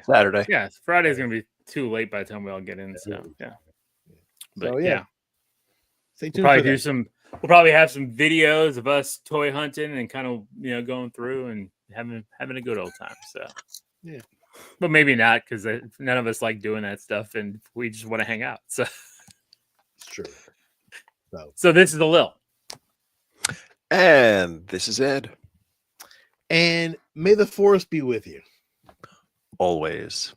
Saturday. Yeah, Friday's going to be too late by the time we all get in. So yeah. But so, stay tuned. We'll probably have some videos of us toy hunting and kind of going through and having a good old time. So yeah, but maybe not, because none of us like doing that stuff, and we just want to hang out. So it's true. So this is the Lil, and this is Ed, and may the force be with you always.